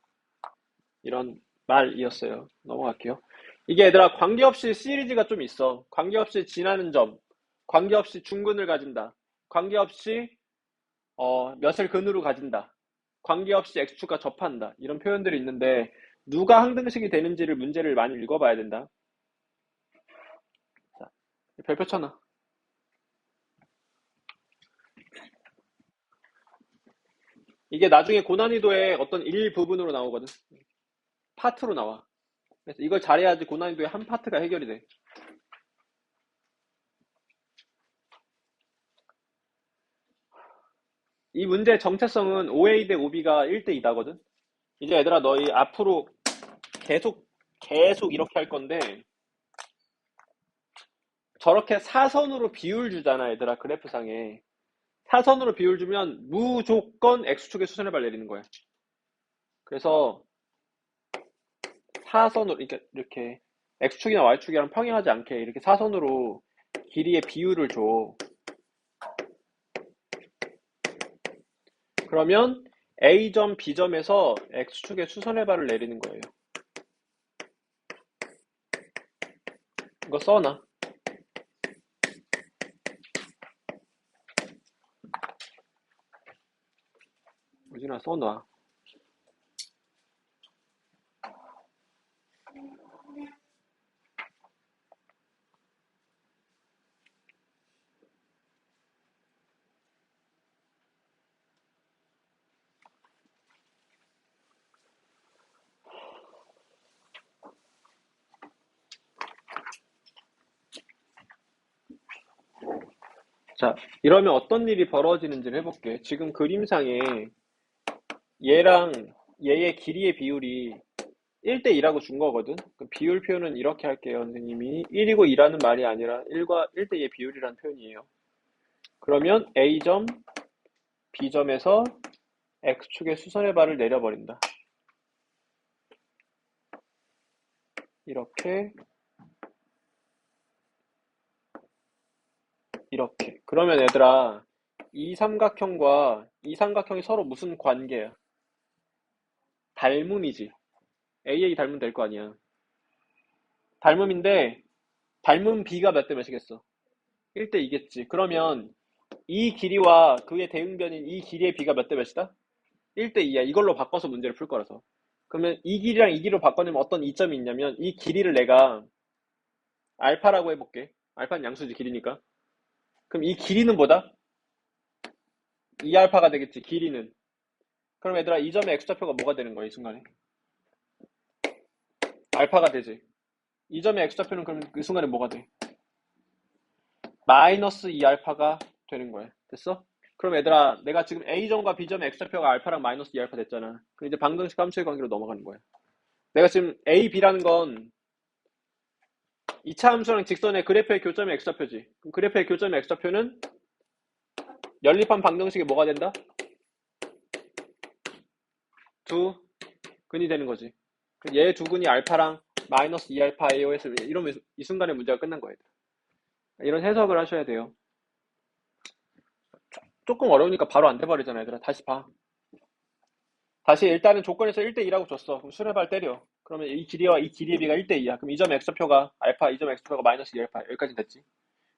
이런 말이었어요. 넘어갈게요. 이게 얘들아 관계없이 시리즈가 좀 있어. 관계없이 지나는 점, 관계없이 중근을 가진다, 관계없이 몇을 근으로 가진다, 관계없이 x축과 접한다 이런 표현들이 있는데 누가 항등식이 되는지를 문제를 많이 읽어봐야 된다. 자, 별표 쳐놔. 이게 나중에 고난이도의 어떤 일부분으로 나오거든. 파트로 나와. 그래서 이걸 잘해야지 고난이도의 한 파트가 해결이 돼. 이 문제의 정체성은 OA 대 OB가 1대 2다거든. 이제 얘들아 너희 앞으로 계속 이렇게 할 건데 저렇게 사선으로 비율 주잖아 얘들아 그래프상에. 사선으로 비율 주면 무조건 X축의 수선의 발 내리는 거야. 그래서 사선으로 이렇게 X축이나 Y축이랑 평행하지 않게 이렇게 사선으로 길이의 비율을 줘. 그러면 A점, B점에서 X축의 수선의 발을 내리는 거예요. 이거 써놔. 우진아 써놔. 자, 이러면 어떤 일이 벌어지는지를 해볼게. 지금 그림상에 얘랑 얘의 길이의 비율이 1대2라고 준 거거든. 그 비율 표현은 이렇게 할게요, 선생님이. 1이고 2라는 말이 아니라 1과 1대2의 비율이라는 표현이에요. 그러면 A점, B점에서 X축의 수선의 발을 내려버린다. 이렇게, 이렇게. 그러면 얘들아, 이 삼각형과 이 삼각형이 서로 무슨 관계야? 닮음이지. AA 닮으면 될 거 아니야. 닮음인데, 닮음 B가 몇 대 몇이겠어? 1대2겠지. 그러면 이 길이와 그의 대응변인 이 길이의 B가 몇 대 몇이다? 1대2야. 이걸로 바꿔서 문제를 풀 거라서. 그러면 이 길이랑 이 길이로 바꿔내면 어떤 이점이 있냐면 이 길이를 내가 알파라고 해볼게. 알파는 양수지 길이니까. 그럼 이 길이는 뭐다? 2알파가 되겠지. 길이는. 그럼 얘들아 이 점의 x좌표가 뭐가 되는 거야 이 순간에? 알파가 되지. 이 점의 x좌표는 그럼 그 순간에 뭐가 돼? 마이너스 2알파가 되는 거야. 됐어? 그럼 얘들아 내가 지금 A점과 B점의 x좌표가 알파랑 마이너스 2알파 됐잖아. 그럼 이제 방정식 함수의 관계로 넘어가는 거야. 내가 지금 A, B라는 건 2차 함수랑 직선의 그래프의 교점의 x좌표지. 그럼 그래프의 교점의 x좌표는 연립한 방정식이 뭐가 된다? 두 근이 되는 거지. 얘 두 근이 알파랑 마이너스 2알파예요 해서 이러면 이 순간에 문제가 끝난 거예요. 이런 해석을 하셔야 돼요. 조금 어려우니까 바로 안 돼버리잖아 얘들아. 다시 봐. 다시 일단은 조건에서 1대2라고 줬어. 그럼 수렴발 때려. 그러면 이 길이와 이 길이의 비가 1대2야. 그럼 이 점 x표가 알파, 이 점 x표가 마이너스 2알파. 여기까지 됐지.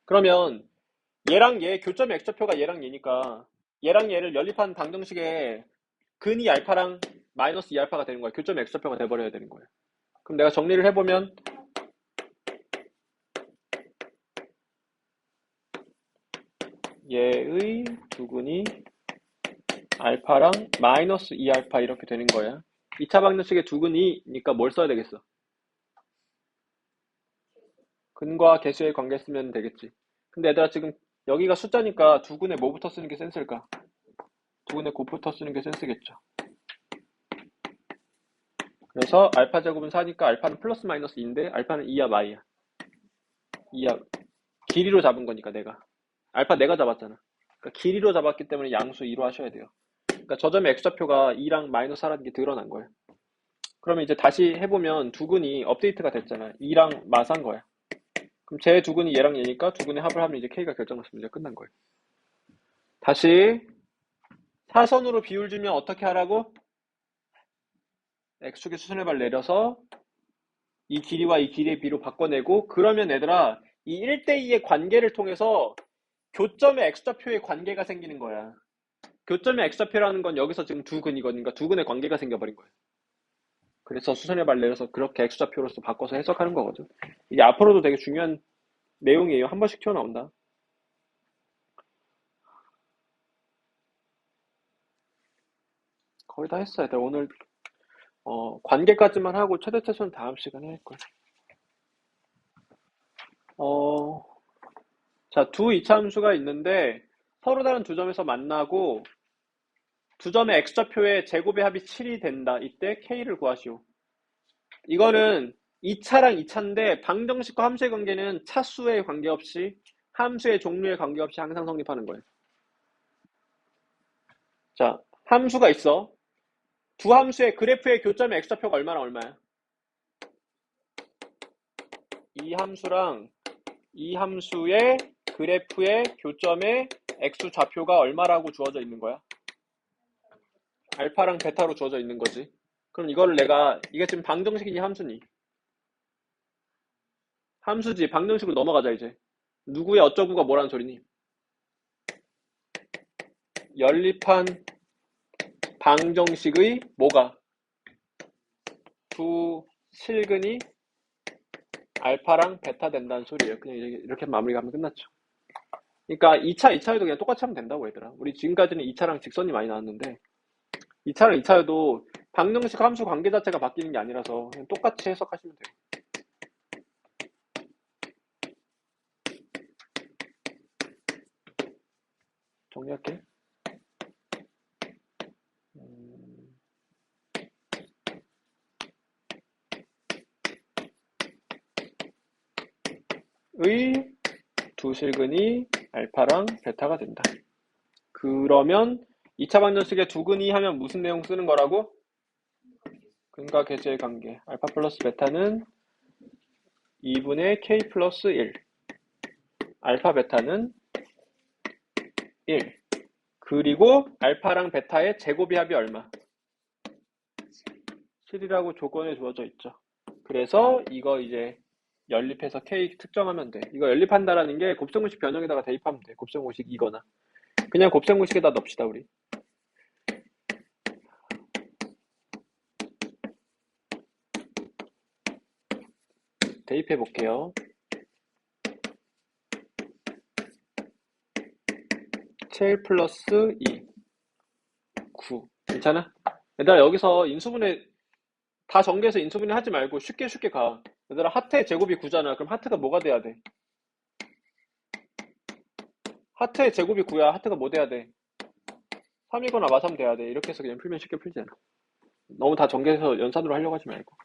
그러면 얘랑 얘 교점의 x표가 얘랑 얘니까 얘랑 얘를 연립한 방정식에 근이 알파랑 마이너스 2알파가 되는 거야. 교점의 x표가 돼버려야 되는 거야. 그럼 내가 정리를 해보면 얘의 두근이 알파랑 마이너스 2알파 이렇게 되는 거야. 2차 방정식의 두근이니까 뭘 써야 되겠어? 근과 개수의 관계 쓰면 되겠지. 근데 얘들아 지금 여기가 숫자니까 두근에 뭐부터 쓰는 게 센스일까? 두근에 곱부터 쓰는 게 센스겠죠. 그래서 알파 제곱은 4니까 알파는 플러스 마이너스 2인데 알파는 2야 마이야. 2야. 길이로 잡은 거니까 내가. 알파 내가 잡았잖아. 그러니까 길이로 잡았기 때문에 양수 2로 하셔야 돼요. 그러니까 저 점의 x좌표가 2랑 마이너스 4라는 게 드러난 거예요. 그러면 이제 다시 해보면 두근이 업데이트가 됐잖아. 2랑 마사한 거야. 그럼 제 두근이 얘랑 얘니까 두근의 합을 하면 이제 K가 결정났으면 이제 끝난 거예요. 다시 사선으로 비율 주면 어떻게 하라고? X축의 수선의 발 내려서 이 길이와 이 길이의 비로 바꿔내고 그러면 얘들아 이 1대2의 관계를 통해서 교점의 X좌표의 관계가 생기는 거야. 교점의 X좌표라는 건 여기서 지금 두 근이거든요. 그러니까 두 근의 관계가 생겨버린 거예요. 그래서 수선의 발 내려서 그렇게 X좌표로서 바꿔서 해석하는 거거든. 이게 앞으로도 되게 중요한 내용이에요. 한 번씩 튀어나온다. 거의 다 했어야 돼. 오늘 관계까지만 하고 최대 최소는 다음 시간에 할 거야. 자, 두 이차함수가 있는데 서로 다른 두 점에서 만나고 두 점의 x좌표의 제곱의 합이 7이 된다. 이때 k를 구하시오. 이거는 2차랑 2차인데 방정식과 함수의 관계는 차수에 관계없이 함수의 종류에 관계없이 항상 성립하는 거예요. 자, 함수가 있어. 두 함수의 그래프의 교점의 x좌표가 얼마야? 이 함수랑 이 함수의 그래프의 교점의 x좌표가 얼마라고 주어져 있는 거야? 알파랑 베타로 주어져 있는 거지. 그럼 이거를 내가, 이게 지금 방정식이니 함수니? 함수지. 방정식으로 넘어가자 이제. 누구의 어쩌구가 뭐라는 소리니? 연립한 방정식의 뭐가? 두 실근이 알파랑 베타 된다는 소리예요. 그냥 이렇게 마무리가 하면 끝났죠. 그러니까 2차에도 그냥 똑같이 하면 된다고 얘들아. 우리 지금까지는 2차랑 직선이 많이 나왔는데 2차랑 2차에도 방정식 함수 관계 자체가 바뀌는 게 아니라서 그냥 똑같이 해석하시면 돼요. 정리할게. 의 두 실근이 알파랑 베타가 된다. 그러면 2차 방정식의 두 근이 하면 무슨 내용 쓰는 거라고? 근과 계수의 관계. 알파 플러스 베타는 2분의 k 플러스 1. 알파 베타는 1. 그리고 알파랑 베타의 제곱이 합이 얼마? 7이라고 조건에 주어져 있죠. 그래서 이거 이제 연립해서 K 특정하면 돼. 이거 연립한다라는 게 곱셈공식 변형에다가 대입하면 돼. 곱셈공식이거나. 그냥 곱셈공식에다 넣읍시다, 우리. 대입해 볼게요. 7 플러스 2. 9. 괜찮아? 얘들아, 여기서 인수분해 다 전개해서 인수분해 하지 말고 쉽게 가. 얘들아, 하트의 제곱이 9잖아. 그럼 하트가 뭐가 돼야 돼? 하트의 제곱이 9야. 하트가 뭐 돼야 돼? 3이거나 마삼 돼야 돼. 이렇게 해서 그냥 풀면 쉽게 풀잖아. 너무 다 전개해서 연산으로 하려고 하지 말고.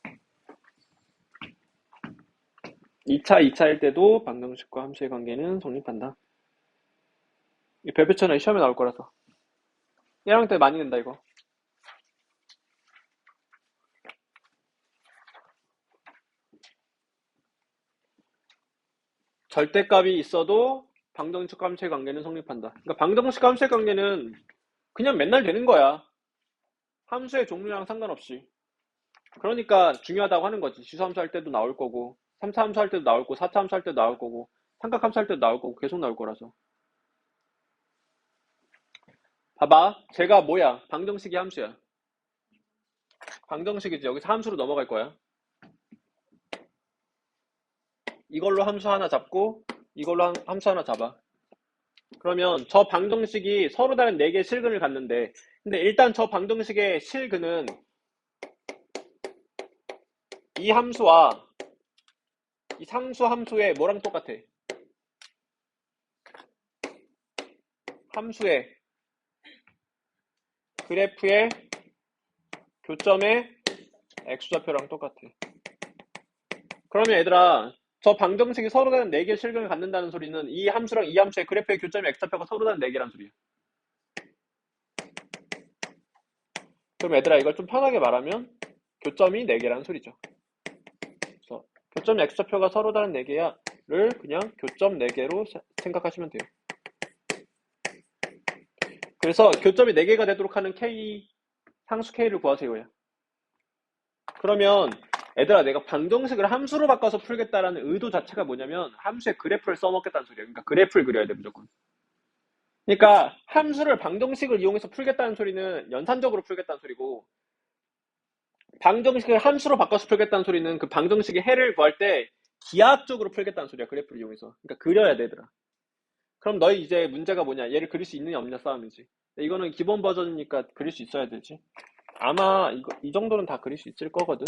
2차일 때도 방정식과 함수의 관계는 성립한다. 이 별표처럼 시험에 나올 거라서. 1학년 때 많이 낸다, 이거. 절대값이 있어도 방정식과 함수의 관계는 성립한다. 그러니까 방정식과 함수의 관계는 그냥 맨날 되는 거야. 함수의 종류랑 상관없이. 그러니까 중요하다고 하는 거지. 지수함수 할 때도 나올 거고, 3차 함수 할 때도 나올 거고, 4차 함수 할 때도 나올 거고, 삼각함수 할 때도 나올 거고, 계속 나올 거라서. 봐봐. 제가 뭐야? 방정식이 함수야. 방정식이지. 여기서 함수로 넘어갈 거야. 이걸로 함수 하나 잡고, 이걸로 함수 하나 잡아. 그러면 저 방정식이 서로 다른 4개의 실근을 갖는데, 근데 일단 저 방정식의 실근은 이 함수와 이 상수 함수의 뭐랑 똑같아? 함수의 그래프의 교점의 x좌표랑 똑같아. 그러면 얘들아, 저 방정식이 서로 다른 4개의 실근을 갖는다는 소리는 이 함수랑 이 함수의 그래프의 교점의 x좌표가 서로 다른 4개란 소리야. 그럼 얘들아, 이걸 좀 편하게 말하면 교점이 4개라는 소리죠. 그래서 교점 x좌표가 서로 다른 4개야를 그냥 교점 4개로 생각하시면 돼요. 그래서 교점이 4개가 되도록 하는 k, 상수 k를 구하세요야. 그러면 얘들아, 내가 방정식을 함수로 바꿔서 풀겠다라는 의도 자체가 뭐냐면 함수의 그래프를 써먹겠다는 소리야. 그러니까 그래프를 그려야 돼, 무조건. 그러니까 함수를 방정식을 이용해서 풀겠다는 소리는 연산적으로 풀겠다는 소리고, 방정식을 함수로 바꿔서 풀겠다는 소리는 그 방정식의 해를 구할 때 기하학적으로 풀겠다는 소리야. 그래프를 이용해서. 그러니까 그려야 돼, 얘들아. 그럼 너희 이제 문제가 뭐냐? 얘를 그릴 수 있느냐 없느냐 싸움이지. 이거는 기본 버전이니까 그릴 수 있어야 되지. 아마 이 정도는 다 그릴 수 있을 거거든.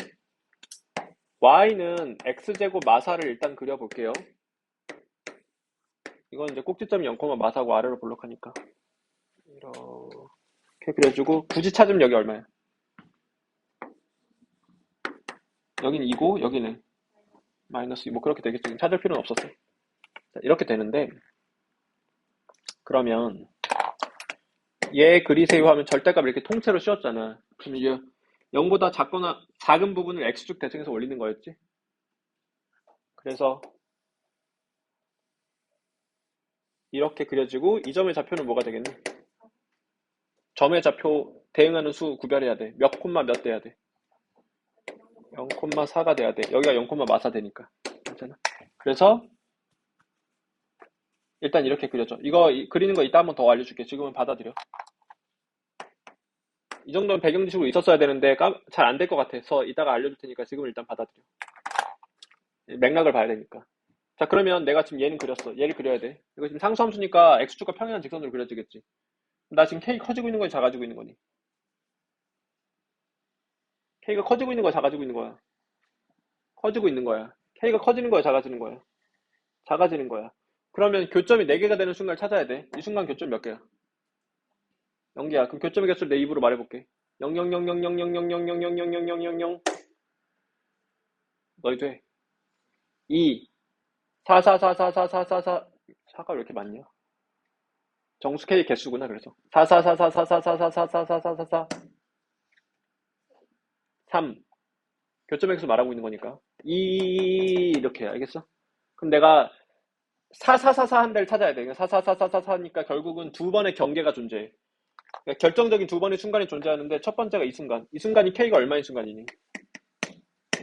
y는 x제곱 마사를 일단 그려볼게요. 이건 이제 꼭지점이 0, 마사고 아래로 볼록하니까 이렇게 그려주고, 굳이 찾으면 여기 얼마야? 여긴 2고 여기는 마이너스 2. 뭐 그렇게 되겠지. 찾을 필요는 없었어. 자, 이렇게 되는데, 그러면 얘 그리세요 하면 절대값을 이렇게 통째로 씌웠잖아. 그럼 이제 0보다 작거나 작은 부분을 x축 대칭해서 올리는 거였지. 그래서 이렇게 그려지고 이 점의 좌표는 뭐가 되겠니? 점의 좌표 대응하는 수 구별해야 돼. 몇 콤마 몇 돼야 돼. 0,4가 돼야 돼. 여기가 0,4 되니까. 괜찮아? 그래서 일단 이렇게 그려줘. 이거 그리는 거 이따 한번 더 알려줄게. 지금은 받아들여. 이 정도는 배경 지식으로 있었어야 되는데 잘 안 될 것 같아서 이따가 알려줄 테니까 지금 일단 받아들여. 맥락을 봐야 되니까. 자, 그러면 내가 지금 얘는 그렸어. 얘를 그려야 돼. 이거 지금 상수함수니까 x축과 평행한 직선으로 그려지겠지. 나 지금 k 커지고 있는 거니 작아지고 있는 거니? k가 커지고 있는 거야 작아지고 있는 거야? 커지고 있는 거야. k가 커지는 거야 작아지는 거야? 작아지는 거야. 그러면 교점이 4개가 되는 순간을 찾아야 돼. 이 순간 교점 몇 개야? 0개야. 그럼 교점의 개수를 내 입으로 말해볼게. 0,0,0,0,0,0,0,0,0,0,0,0,0,0,0,0,0,0 너희 돼. 2 4 4 4 4 4 4 4 4 4가 왜 이렇게 많냐? 정수 K 개수구나. 그래서 4 4 4 4 4 4 4 4 4 4 4 4 4 4 3 교점의 개수 말하고 있는 거니까 2 이렇게 알겠어? 그럼 내가 4 4 4 4 한 대를 찾아야 돼. 4 4 4 4 4 4니까 결국은 두 번의 경계가 존재해. 그러니까 결정적인 두 번의 순간이 존재하는데 첫 번째가 이 순간. 이 순간이 K가 얼마인 순간이니?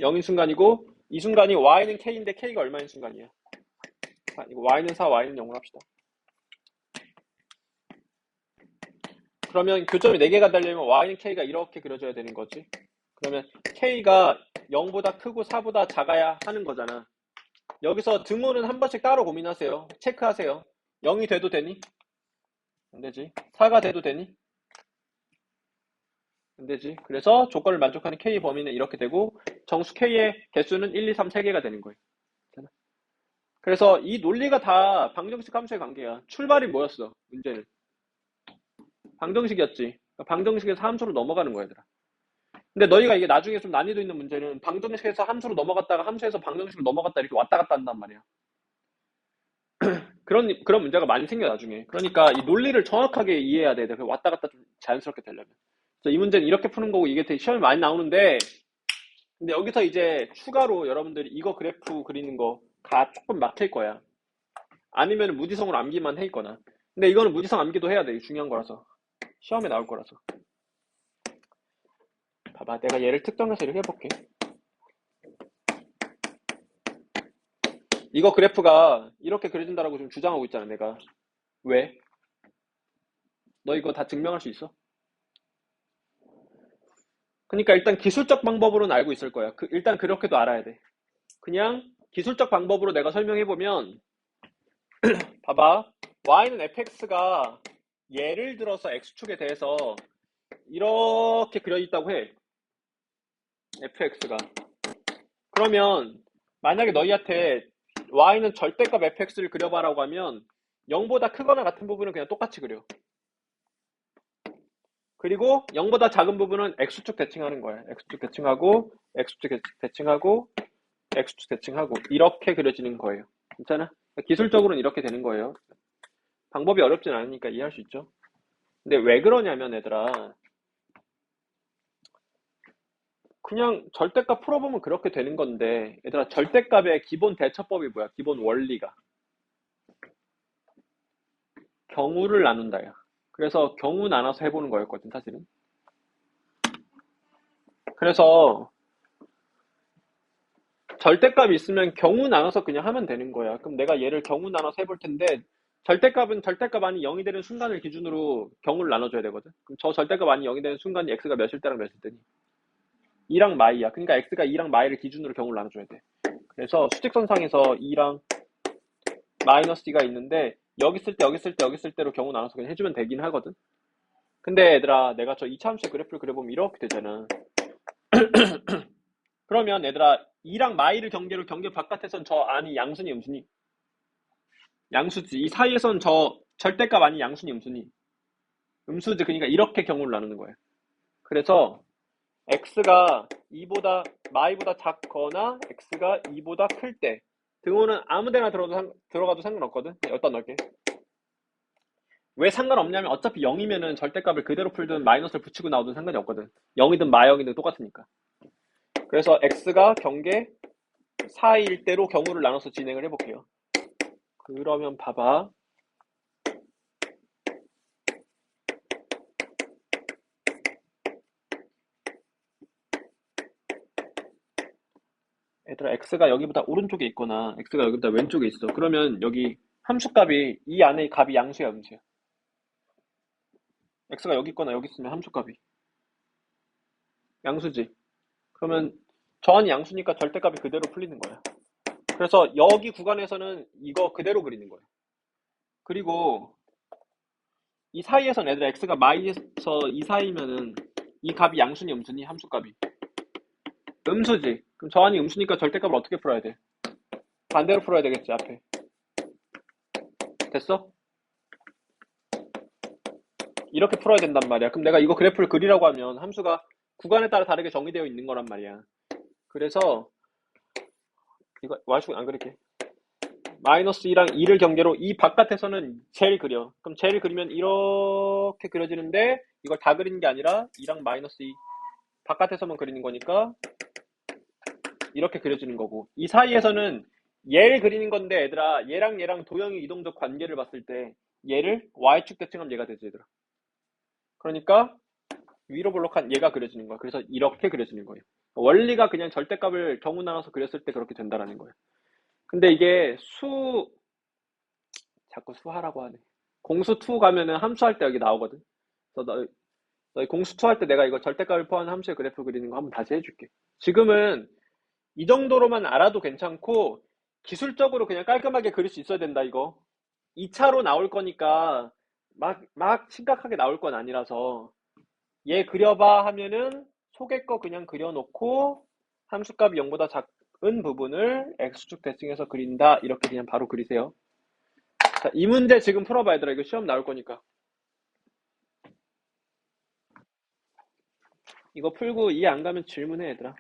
0인 순간이고 이 순간이 Y는 K인데 K가 얼마인 순간이야? 이거 Y는 4, Y는 0으로 합시다. 그러면 교점이 4개가 되려면 Y는 K가 이렇게 그려져야 되는 거지. 그러면 K가 0보다 크고 4보다 작아야 하는 거잖아. 여기서 등호는 한 번씩 따로 고민하세요. 체크하세요. 0이 돼도 되니? 안 되지. 4가 돼도 되니? 안 되지. 그래서 조건을 만족하는 K 범위는 이렇게 되고 정수 K의 개수는 1, 2, 3, 3개가 되는 거예요. 그래서 이 논리가 다 방정식 함수의 관계야. 출발이 뭐였어? 문제는 방정식이었지. 방정식에서 함수로 넘어가는 거야, 얘들아. 근데 너희가 이게 나중에 좀 난이도 있는 문제는 방정식에서 함수로 넘어갔다가 함수에서 방정식으로 넘어갔다 이렇게 왔다 갔다 한단 말이야. 그런 문제가 많이 생겨 나중에. 그러니까 이 논리를 정확하게 이해해야 돼. 왔다 갔다 좀 자연스럽게 되려면. 그래서 이 문제는 이렇게 푸는 거고 이게 되게 시험에 많이 나오는데 근데 여기서 이제 추가로 여러분들이 이거 그래프 그리는 거가 조금 막힐 거야. 아니면 무지성으로 암기만 해 있거나. 근데 이거는 무지성 암기도 해야 돼. 이게 중요한 거라서. 시험에 나올 거라서. 봐봐. 내가 얘를 특정해서 이렇게 해볼게. 이거 그래프가 이렇게 그려진다라고 좀 주장하고 있잖아, 내가. 왜? 너 이거 다 증명할 수 있어? 그러니까 일단 기술적 방법으로는 알고 있을 거야. 일단 그렇게도 알아야 돼. 그냥 기술적 방법으로 내가 설명해보면 봐봐. y는 fx가 예를 들어서 x축에 대해서 이렇게 그려있다고 해. fx가. 그러면 만약에 너희한테 y는 절대값 fx를 그려봐라고 하면 0보다 크거나 같은 부분은 그냥 똑같이 그려. 그리고 0보다 작은 부분은 x축 대칭하는 거야. x축 대칭하고 x축 대칭하고 x축 대칭하고 이렇게 그려지는 거예요. 괜찮아? 기술적으로는 이렇게 되는 거예요. 방법이 어렵진 않으니까 이해할 수 있죠. 근데 왜 그러냐면 얘들아 그냥 절대값 풀어보면 그렇게 되는 건데 얘들아 절대값의 기본 대처법이 뭐야? 기본 원리가 경우를 나눈다야. 그래서 경우 나눠서 해보는 거였거든 사실은. 그래서 절대값이 있으면 경우 나눠서 그냥 하면 되는 거야. 그럼 내가 얘를 경우 나눠서 해볼 텐데 절대값은 절대값 아닌 0이 되는 순간을 기준으로 경우를 나눠줘야 되거든. 그럼 저 절대값 아닌 0이 되는 순간이 x가 몇일 때랑 몇일 때니? 2랑 마이야. 그러니까 x가 2랑 마이를 기준으로 경우를 나눠줘야 돼. 그래서 수직선상에서 2랑 마이너스 d가 있는데 여기 쓸 때 여기 쓸 때 여기 쓸 때로 경우 나눠서 그냥 해주면 되긴 하거든. 근데 얘들아 내가 저 2차함수의 그래프를 그려보면 이렇게 되잖아. 그러면 얘들아 2랑 마이를 경계로 경계 바깥에선 저 안이 양수니 음수니? 양수지. 이 사이에선 저 절대값 아닌 양수니 음수니? 음수지. 그러니까 이렇게 경우를 나누는 거야. 그래서 x가 2보다 마이보다 작거나 x가 2보다 클 때 등호는 아무 데나 들어가도 상관없거든. 여기다 넣을게. 왜 상관없냐면 어차피 0이면은 절대값을 그대로 풀든 마이너스를 붙이고 나오든 상관이 없거든. 0이든 마영이든 똑같으니까. 그래서 x가 경계 4일 대로 경우를 나눠서 진행을 해볼게요. 그러면 봐봐. 얘들아, x가 여기보다 오른쪽에 있거나 x가 여기보다 왼쪽에 있어. 그러면 여기 함수값이 이 안에 값이 양수야, 음수야? x가 여기 있거나 여기 있으면 함수값이 양수지. 그러면 저항이 양수니까 절대값이 그대로 풀리는 거야. 그래서 여기 구간에서는 이거 그대로 그리는 거야. 그리고 이 사이에서는 얘들아 x가 마이에서 이 사이면은 이 값이 양수니 음수니 함수값이 음수지. 그럼 저항이 음수니까 절대값을 어떻게 풀어야 돼? 반대로 풀어야 되겠지, 앞에. 됐어? 이렇게 풀어야 된단 말이야. 그럼 내가 이거 그래프를 그리라고 하면 함수가 구간에 따라 다르게 정의되어 있는 거란 말이야. 그래서 이거 y축은 안 그릴게. 마이너스 2랑 2를 경계로 이 바깥에서는 젤 그려. 그럼 젤 그리면 이렇게 그려지는데 이걸 다 그리는 게 아니라 2랑 마이너스 2 바깥에서만 그리는 거니까 이렇게 그려지는 거고, 이 사이에서는 얘를 그리는 건데 얘들아, 얘랑 도형의 이동적 관계를 봤을 때 얘를 y축 대칭하면 얘가 되지 얘들아. 그러니까 위로 볼록한 얘가 그려지는 거야. 그래서 이렇게 그려지는 거예요. 원리가 그냥 절대값을 경우 나눠서 그렸을 때 그렇게 된다라는 거예요. 근데 이게 자꾸 수하라고 하네. 공수 2 가면은 함수할 때 여기 나오거든. 그래서 너희 공수 2 할 때 내가 이거 절대값을 포함한 함수의 그래프 그리는 거 한번 다시 해줄게. 지금은 이 정도로만 알아도 괜찮고 기술적으로 그냥 깔끔하게 그릴 수 있어야 된다 이거. 2차로 나올 거니까 막 심각하게 나올 건 아니라서 얘 그려봐 하면은 속의 거 그냥 그려놓고 함수값이 0보다 작은 부분을 x축 대칭해서 그린다 이렇게 그냥 바로 그리세요. 자, 이 문제 지금 풀어봐 얘들아. 이거 시험 나올 거니까. 이거 풀고 이해 안 가면 질문해 얘들아.